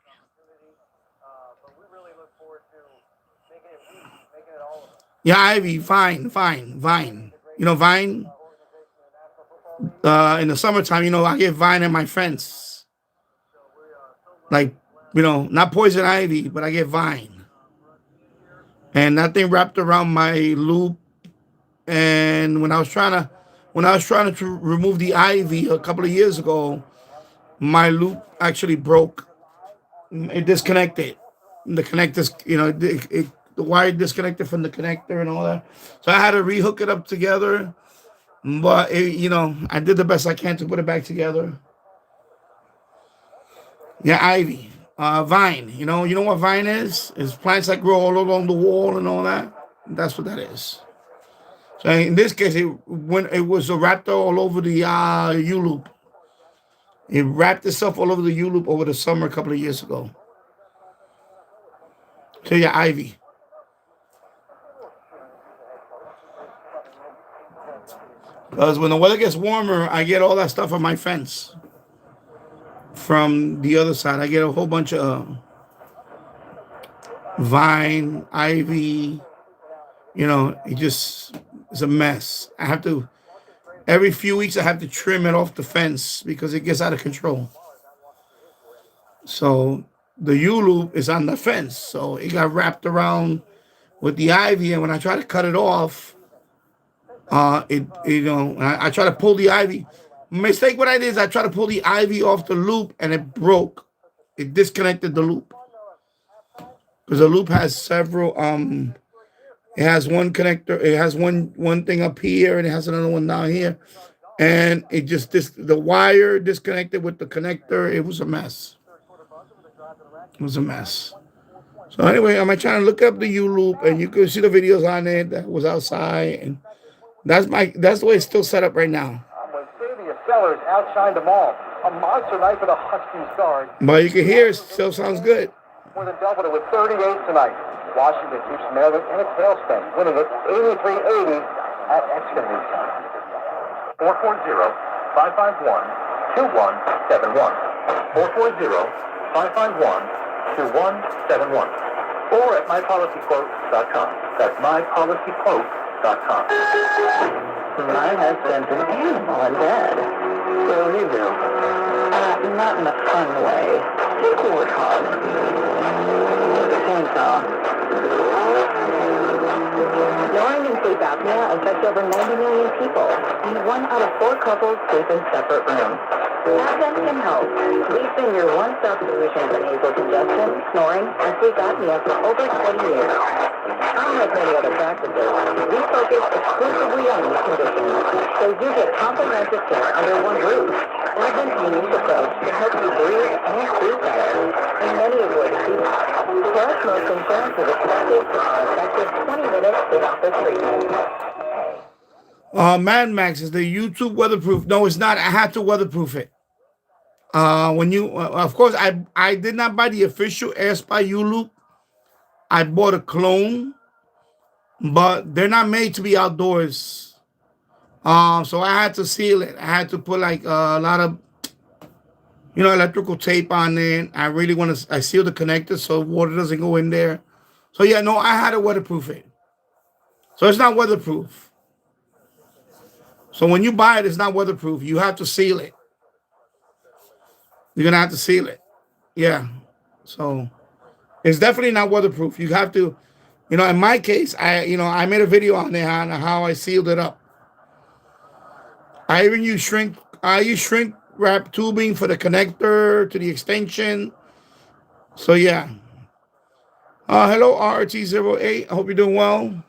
Yeah, Ivy, Vine. You know, Vine. In the summertime, I get Vine in my fence. Like, not poison ivy, but I get Vine. And that thing wrapped around my loop. And when I was trying to remove the ivy a couple of years ago, my loop actually broke. It disconnected. The connectors, the wire disconnected from the connector and all that. So I had to rehook it up together. But I did the best I can to put it back together. Yeah, ivy, vine. You know what vine is? It's plants that grow all along the wall and all that. That's what that is. So in this case, it was a raptor all over the Youloop. It wrapped itself all over the Youloop over the summer a couple of years ago. So yeah, ivy. Because when the weather gets warmer, I get all that stuff on my fence. From the other side, I get a whole bunch of vine, ivy. It's a mess. I have to, every few weeks, I have to trim it off the fence because it gets out of control. So the U-loop is on the fence. So it got wrapped around with the ivy. And when I try to cut it off, I try to pull the ivy. Mistake what I did is I tried to pull the ivy off the loop and it broke. It disconnected the loop. Because the loop has several, it has one connector, it has one thing up here and it has another one down here. And it just, the wire disconnected with the connector. It was a mess. It was a mess. So anyway, I'm trying to look up the U-loop and you can see the videos on it that was outside. And that's the way it's still set up right now. When Xavier Sellers outshined them all, a monster night for the Huskies guard. But you can hear it still sounds good. More than doubled it with 38 tonight. Washington keeps Maryland in a tailspin, winning it 83-80 at extra time. 440-551-2171. 440-551-2171. Or at mypolicyquote.com. That's mypolicyquote.com. My husband's an animal in bed. What do you do? Not in a fun way. Take a warthog. Chainsaw. Snoring and sleep apnea affects over 90 million people, and 1 out of 4 couples sleep in separate rooms. Advent can help. We've been your one-stop solution for nasal congestion, snoring, and sleep apnea for over 20 years. Unlike many other practices, we focus exclusively on these conditions, so you get comprehensive care under one roof. Advent's unique approach to help you breathe and sleep better, and many avoid sleep. Plus, most insurance is accepted for our effective 20-minute in-office treatment. Mad Max, is the YouTube weatherproof? No, it's not. I had to weatherproof it. Of course, I did not buy the official AirSpy Youloop. I bought a clone, but they're not made to be outdoors. So I had to seal it. I had to put like a lot of, electrical tape on it. I seal the connector so water doesn't go in there. So yeah, no, I had to weatherproof it. So it's not weatherproof. So when you buy it, it's not weatherproof. You have to seal it. You're going to have to seal it. Yeah. So it's definitely not weatherproof. You have to, in my case, I made a video on there on how I sealed it up. I use shrink wrap tubing for the connector to the extension. So yeah. Hello, RT08. I hope you're doing well. In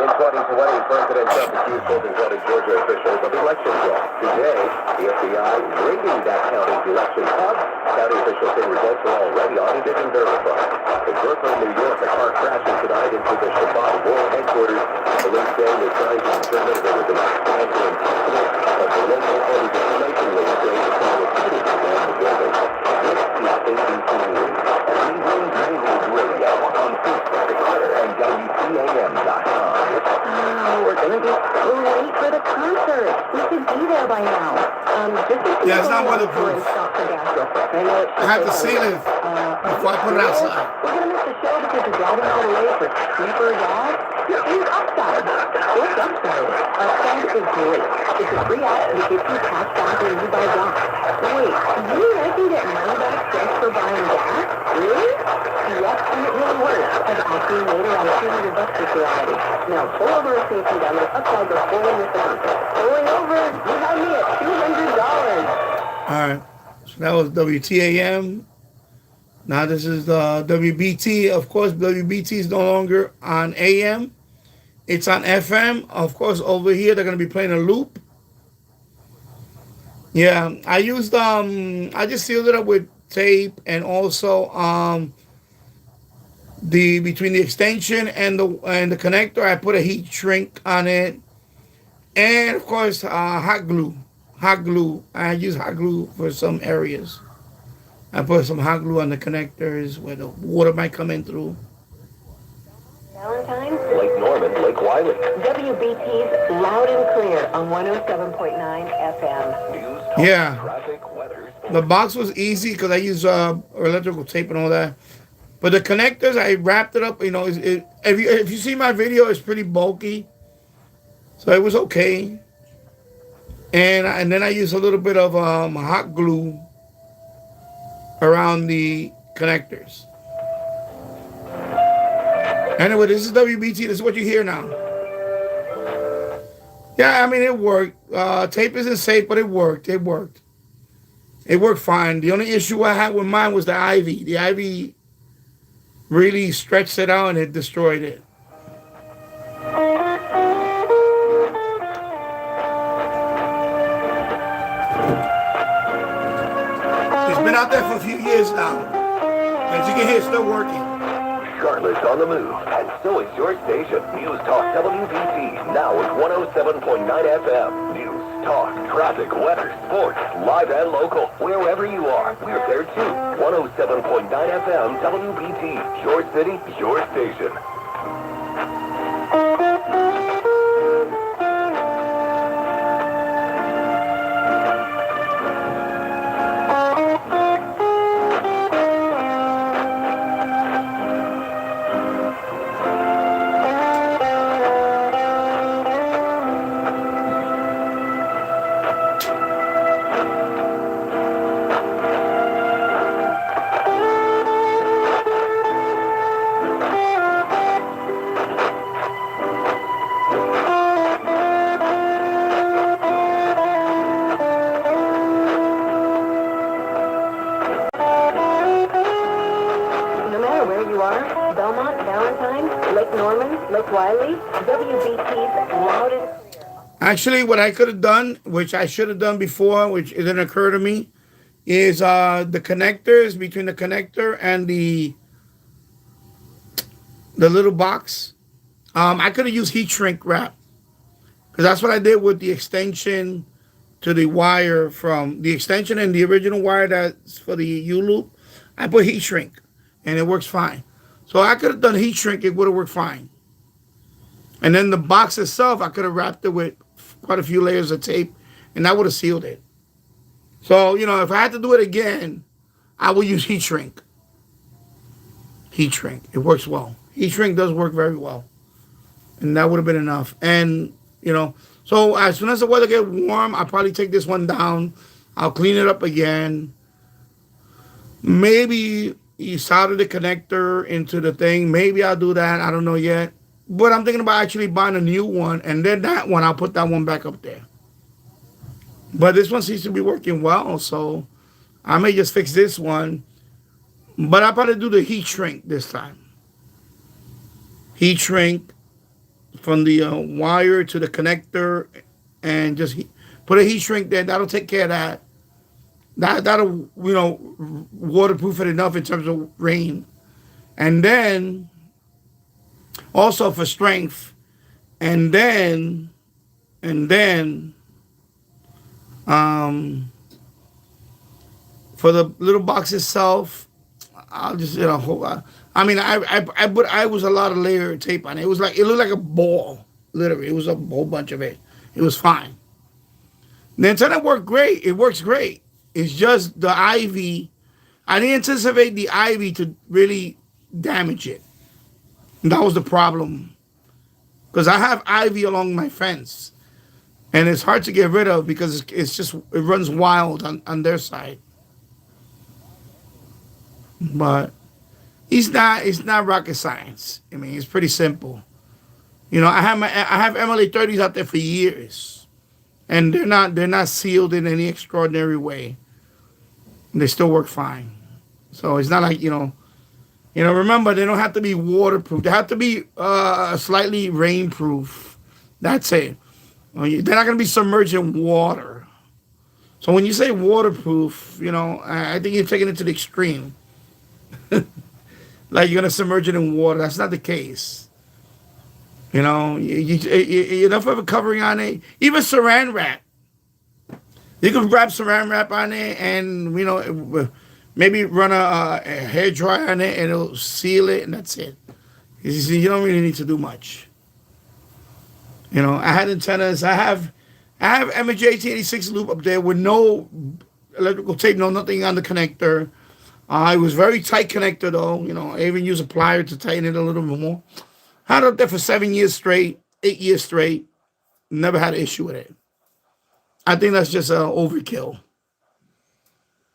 2020, President Trump accused voting Georgia officials of election fraud. Today, the FBI raiding that county's election hub. County officials say results are already audited and verified. In Brooklyn, New York, a car crashing tonight into the Shabbat World headquarters. Police say they're trying to determine if it was an accident or intentional, but the local anti-defamation league say the car was headed to the building. This is ABC News. News Radio on Facebook, Twitter, and WCAM.com. We're going to be We're late for the concert. We should be there by now. Yeah, it's not weatherproof. I have to seal it before I put it outside. We're going to miss the show because you're driving all the way for cheaper gas. Here's Upside. What's Upside? Upside is great. It's a free app that gets you cash back when you buy gas. Wait, you and I can get money back just for buying gas? Really? Yep, and it really works. I've actually made around $200 this year already. Now pull over and see if you download Upside before we miss the concert. Pulling over, you have me at $200. All right. So that was WTAM. Now this is the WBT. Of course, WBT is no longer on AM. It's on FM. Of course, over here they're gonna be playing a loop. Yeah, I used I just sealed it up with tape, and also the between the extension and the connector, I put a heat shrink on it, and of course hot glue. Hot glue. I use hot glue for some areas. I put some hot glue on the connectors where the water might come in through. Valentine? Lake Norman, Lake Wiley. WBT's loud and clear on 107.9 FM. News, Yeah. traffic, weather. The box was easy because I use electrical tape and all that. But the connectors, I wrapped it up. You know, if you see my video, it's pretty bulky, so it was okay. And then I use a little bit of hot glue around the connectors. Anyway, this is WBT. This is what you hear now. Yeah, I mean, it worked. Tape isn't safe, but it worked. It worked. It worked fine. The only issue I had with mine was the ivy. The ivy really stretched it out and it destroyed it. It's been out there for a few years now. As you can hear, it's still working. Charlotte's on the move, and so is your station. News Talk WBT, now at 107.9 FM. News, talk, traffic, weather, sports, live and local. Wherever you are, we're there too. 107.9 FM WBT, your city, your station. Actually, what I could have done, which I should have done before, which didn't occur to me, is the connectors between the connector and the little box. I could have used heat shrink wrap, because that's what I did with the extension to the wire from the extension and the original wire that's for the Youloop. I put heat shrink, and it works fine. So I could have done heat shrink; it would have worked fine. And then the box itself, I could have wrapped it with quite a few layers of tape, and that would have sealed it. So, you know, if I had to do it again, I would use heat shrink. Heat shrink. It works well. Heat shrink does work very well. And that would have been enough. And, you know, so as soon as the weather gets warm, I'll probably take this one down. I'll clean it up again. Maybe you solder the connector into the thing. Maybe I'll do that. I don't know yet. But I'm thinking about actually buying a new one, and then that one, I'll put that one back up there. But this one seems to be working well, so I may just fix this one. But I'll probably do the heat shrink this time. Heat shrink from the wire to the connector, and just put a heat shrink there. That'll take care of that. That'll, you know, waterproof it enough in terms of rain. And then also for strength, and then for the little box itself, I'll just, you know, I mean, I was a lot of layer of tape on it. It was like, it looked like a ball. Literally, it was a whole bunch of it. It was fine. The antenna worked great. It works great. It's just the ivy. I didn't anticipate the ivy to really damage it. And that was the problem. Because I have ivy along my fence. And it's hard to get rid of because it's just, it runs wild on their side. But it's not rocket science. I mean, it's pretty simple. You know, I have MLA30s out there for years. And they're not sealed in any extraordinary way. And they still work fine. So it's not like, remember, they don't have to be waterproof. They have to be slightly rainproof. That's it. They're not going to be submerged in water. So when you say waterproof, I think you're taking it to the extreme. Like you're going to submerge it in water. That's not the case. Enough of a covering on it. Even saran wrap. You can wrap saran wrap on it and, maybe run a hair dryer on it and it'll seal it and that's it. You don't really need to do much. I had antennas. I have MJ8086 loop up there with no electrical tape, no nothing on the connector. It was very tight connector though. I even used a plier to tighten it a little bit more. Had it up there for 7 years straight, 8 years straight. Never had an issue with it. I think that's just overkill.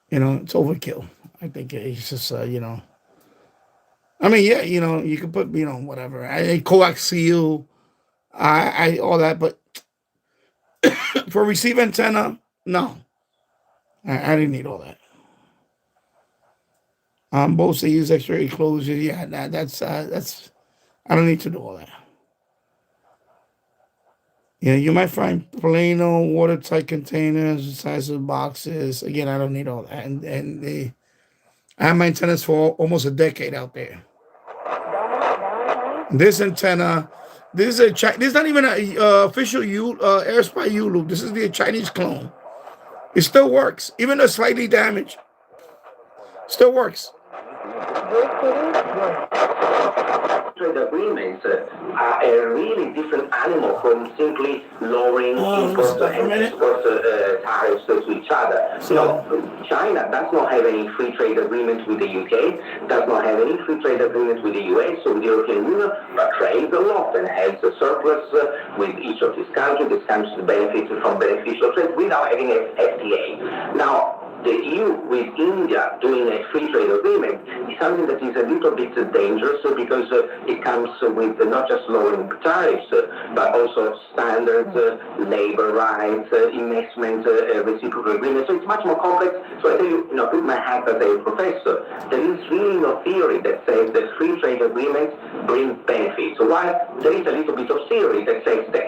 It's overkill. I think it's just, I mean, yeah, you could put, whatever. Coaxial, all that, but for receive antenna, no. I didn't need all that. Both they use extra enclosure. Yeah, that's I don't need to do all that. You might find Plano watertight containers, the size of boxes. Again, I don't need all that. And I have my antennas for almost a decade out there. This antenna, this is not even an official AirSpy Youloop. This is the Chinese clone. It still works, even though it's slightly damaged. Still works. Trade agreements are a really different animal from simply lowering import and export tariffs to each other. China does not have any free trade agreement with the UK, does not have any free trade agreement with the US or with the European Union, but trades a lot and has a surplus with each of these countries. These countries benefit from beneficial trade without having an FTA. Now, the EU with India doing a free trade agreement is something that is a little bit dangerous because it comes with not just lowering tariffs, but also standards, labor rights, investment, reciprocal agreements. So it's much more complex. So I tell you, put my hat as a professor, there is really no theory that says that free trade agreements bring benefits. So while there is a little bit of theory that says that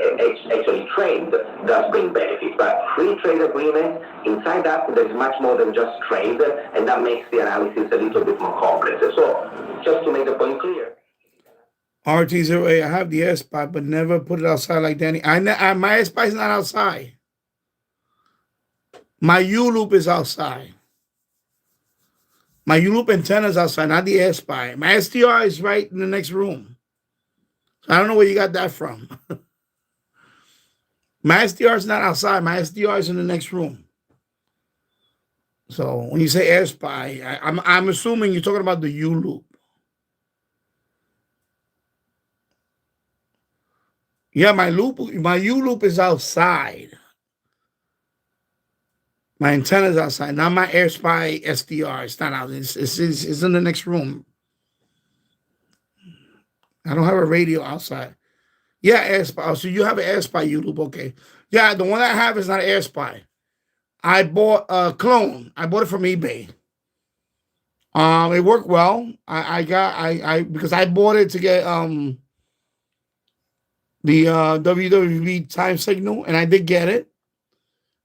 actually trade does bring benefits, but free trade agreements, inside that, there's much more than just trade, and that makes the analysis a little bit more complex. So, just to make the point clear. RT08, I have the AirSpy, but never put it outside like Danny. My AirSpy is not outside. My Youloop is outside. My Youloop antenna is outside, not the AirSpy. My SDR is right in the next room. So I don't know where you got that from. My SDR is not outside. My SDR is in the next room. So when you say AirSpy, I'm assuming you're talking about the Youloop. Yeah, my Youloop is outside. My antenna is outside, not my AirSpy SDR. It's not out. It's in the next room. I don't have a radio outside. Yeah, AirSpy. So you have an AirSpy Youloop, okay? Yeah, the one I have is not AirSpy. I bought a clone. I bought it from eBay. It worked well. Because I bought it to get the WWV time signal, and I did get it.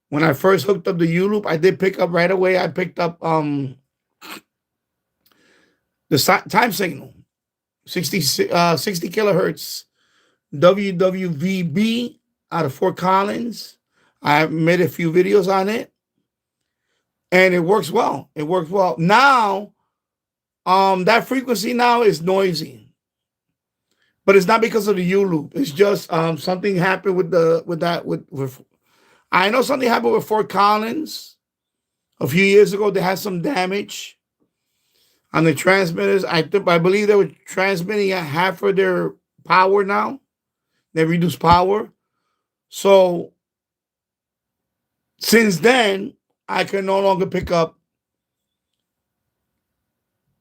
When I first hooked up the Youloop, I did pick up right away. I picked up the time signal, 60 kilohertz WWVB out of Fort Collins. I made a few videos on it, and it works well. It works well. Now, that frequency now is noisy. but it's not because of the Youloop. It's just something happened with I know something happened with Fort Collins a few years ago. They had some damage on the transmitters. I believe they were transmitting at half of their power now. They reduced power. So since then, I can no longer pick up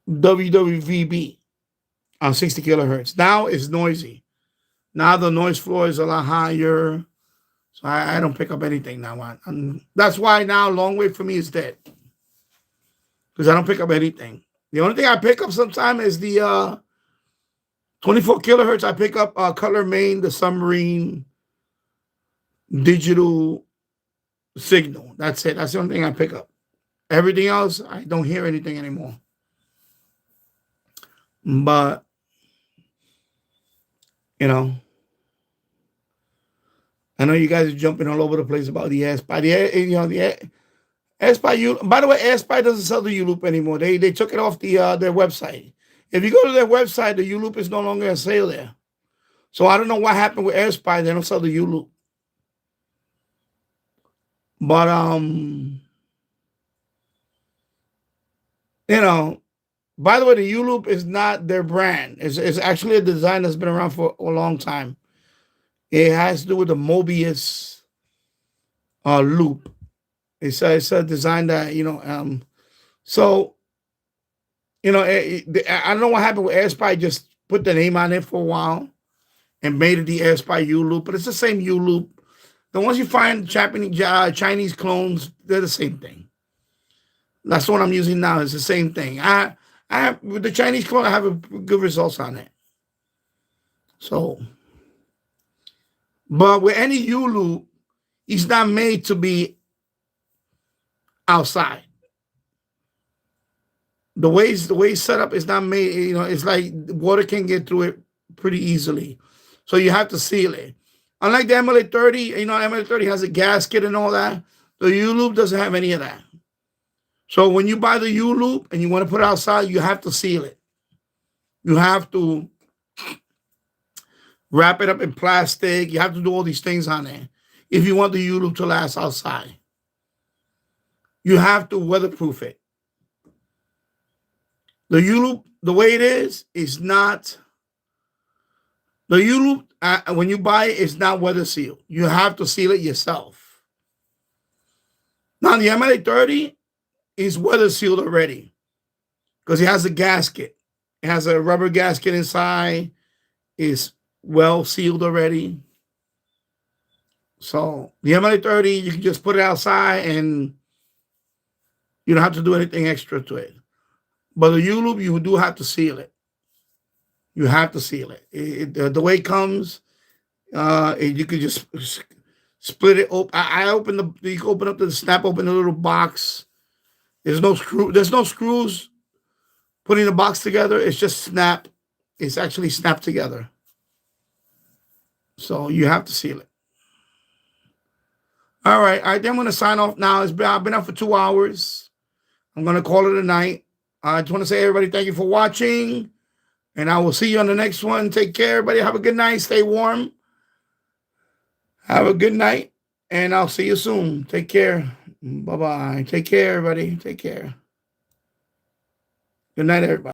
WWVB on 60 kilohertz. Now it's noisy. Now the noise floor is a lot higher. So I don't pick up anything now. And that's why now long wave for me is dead. Because I don't pick up anything. The only thing I pick up sometime is the 24 kilohertz. I pick up Cutler, Maine, the submarine digital signal. That's it. That's the only thing I pick up. Everything else, I don't hear anything anymore. But, you know, I know you guys are jumping all over the place about the AirSpy. The AirSpy, by the way, AirSpy doesn't sell the Youloop anymore. They took it off their website. If you go to their website, the Youloop is no longer on sale there. So I don't know what happened with AirSpy. They don't sell the Youloop. But you know, by the way, the Youloop is not their brand. It's actually a design that's been around for a long time. It has to do with the Mobius loop. It's a design that, you know, so, you know, I don't know what happened with AirSpy. Just put the name on it for a while and made it the AirSpy Youloop, but it's the same Youloop. The ones you find Chinese clones, they're the same thing. That's what I'm using now. It's the same thing. I have with the Chinese clone, I have good results on it. So, but with any Youloop, it's not made to be outside. The way it's set up is not made, you know, it's like water can get through it pretty easily. So you have to seal it. Unlike the MLA30, you know, MLA30 has a gasket and all that. The Youloop doesn't have any of that. So when you buy the Youloop and you want to put it outside, you have to seal it. You have to wrap it up in plastic. You have to do all these things on it if you want the Youloop to last outside. You have to weatherproof it. The Youloop, the way it is not. The Youloop, when you buy it, it's not weather sealed. You have to seal it yourself. Now, the MLA30 is weather sealed already because it has a gasket. It has a rubber gasket inside. It's well sealed already. So the MLA30, you can just put it outside and you don't have to do anything extra to it. But the Youloop, you do have to seal it. You have to seal it. The way it comes, you could just split it open. You can open up the snap open the little box. There's no screws putting the box together. It's just snap. It's actually snapped together. So you have to seal it. All right. I think I'm going to sign off now. I've been out for 2 hours. I'm going to call it a night. I just want to say, everybody, thank you for watching. And I will see you on the next one. Take care, everybody. Have a good night. Stay warm. Have a good night. And I'll see you soon. Take care. Bye-bye. Take care, everybody. Take care. Good night, everybody.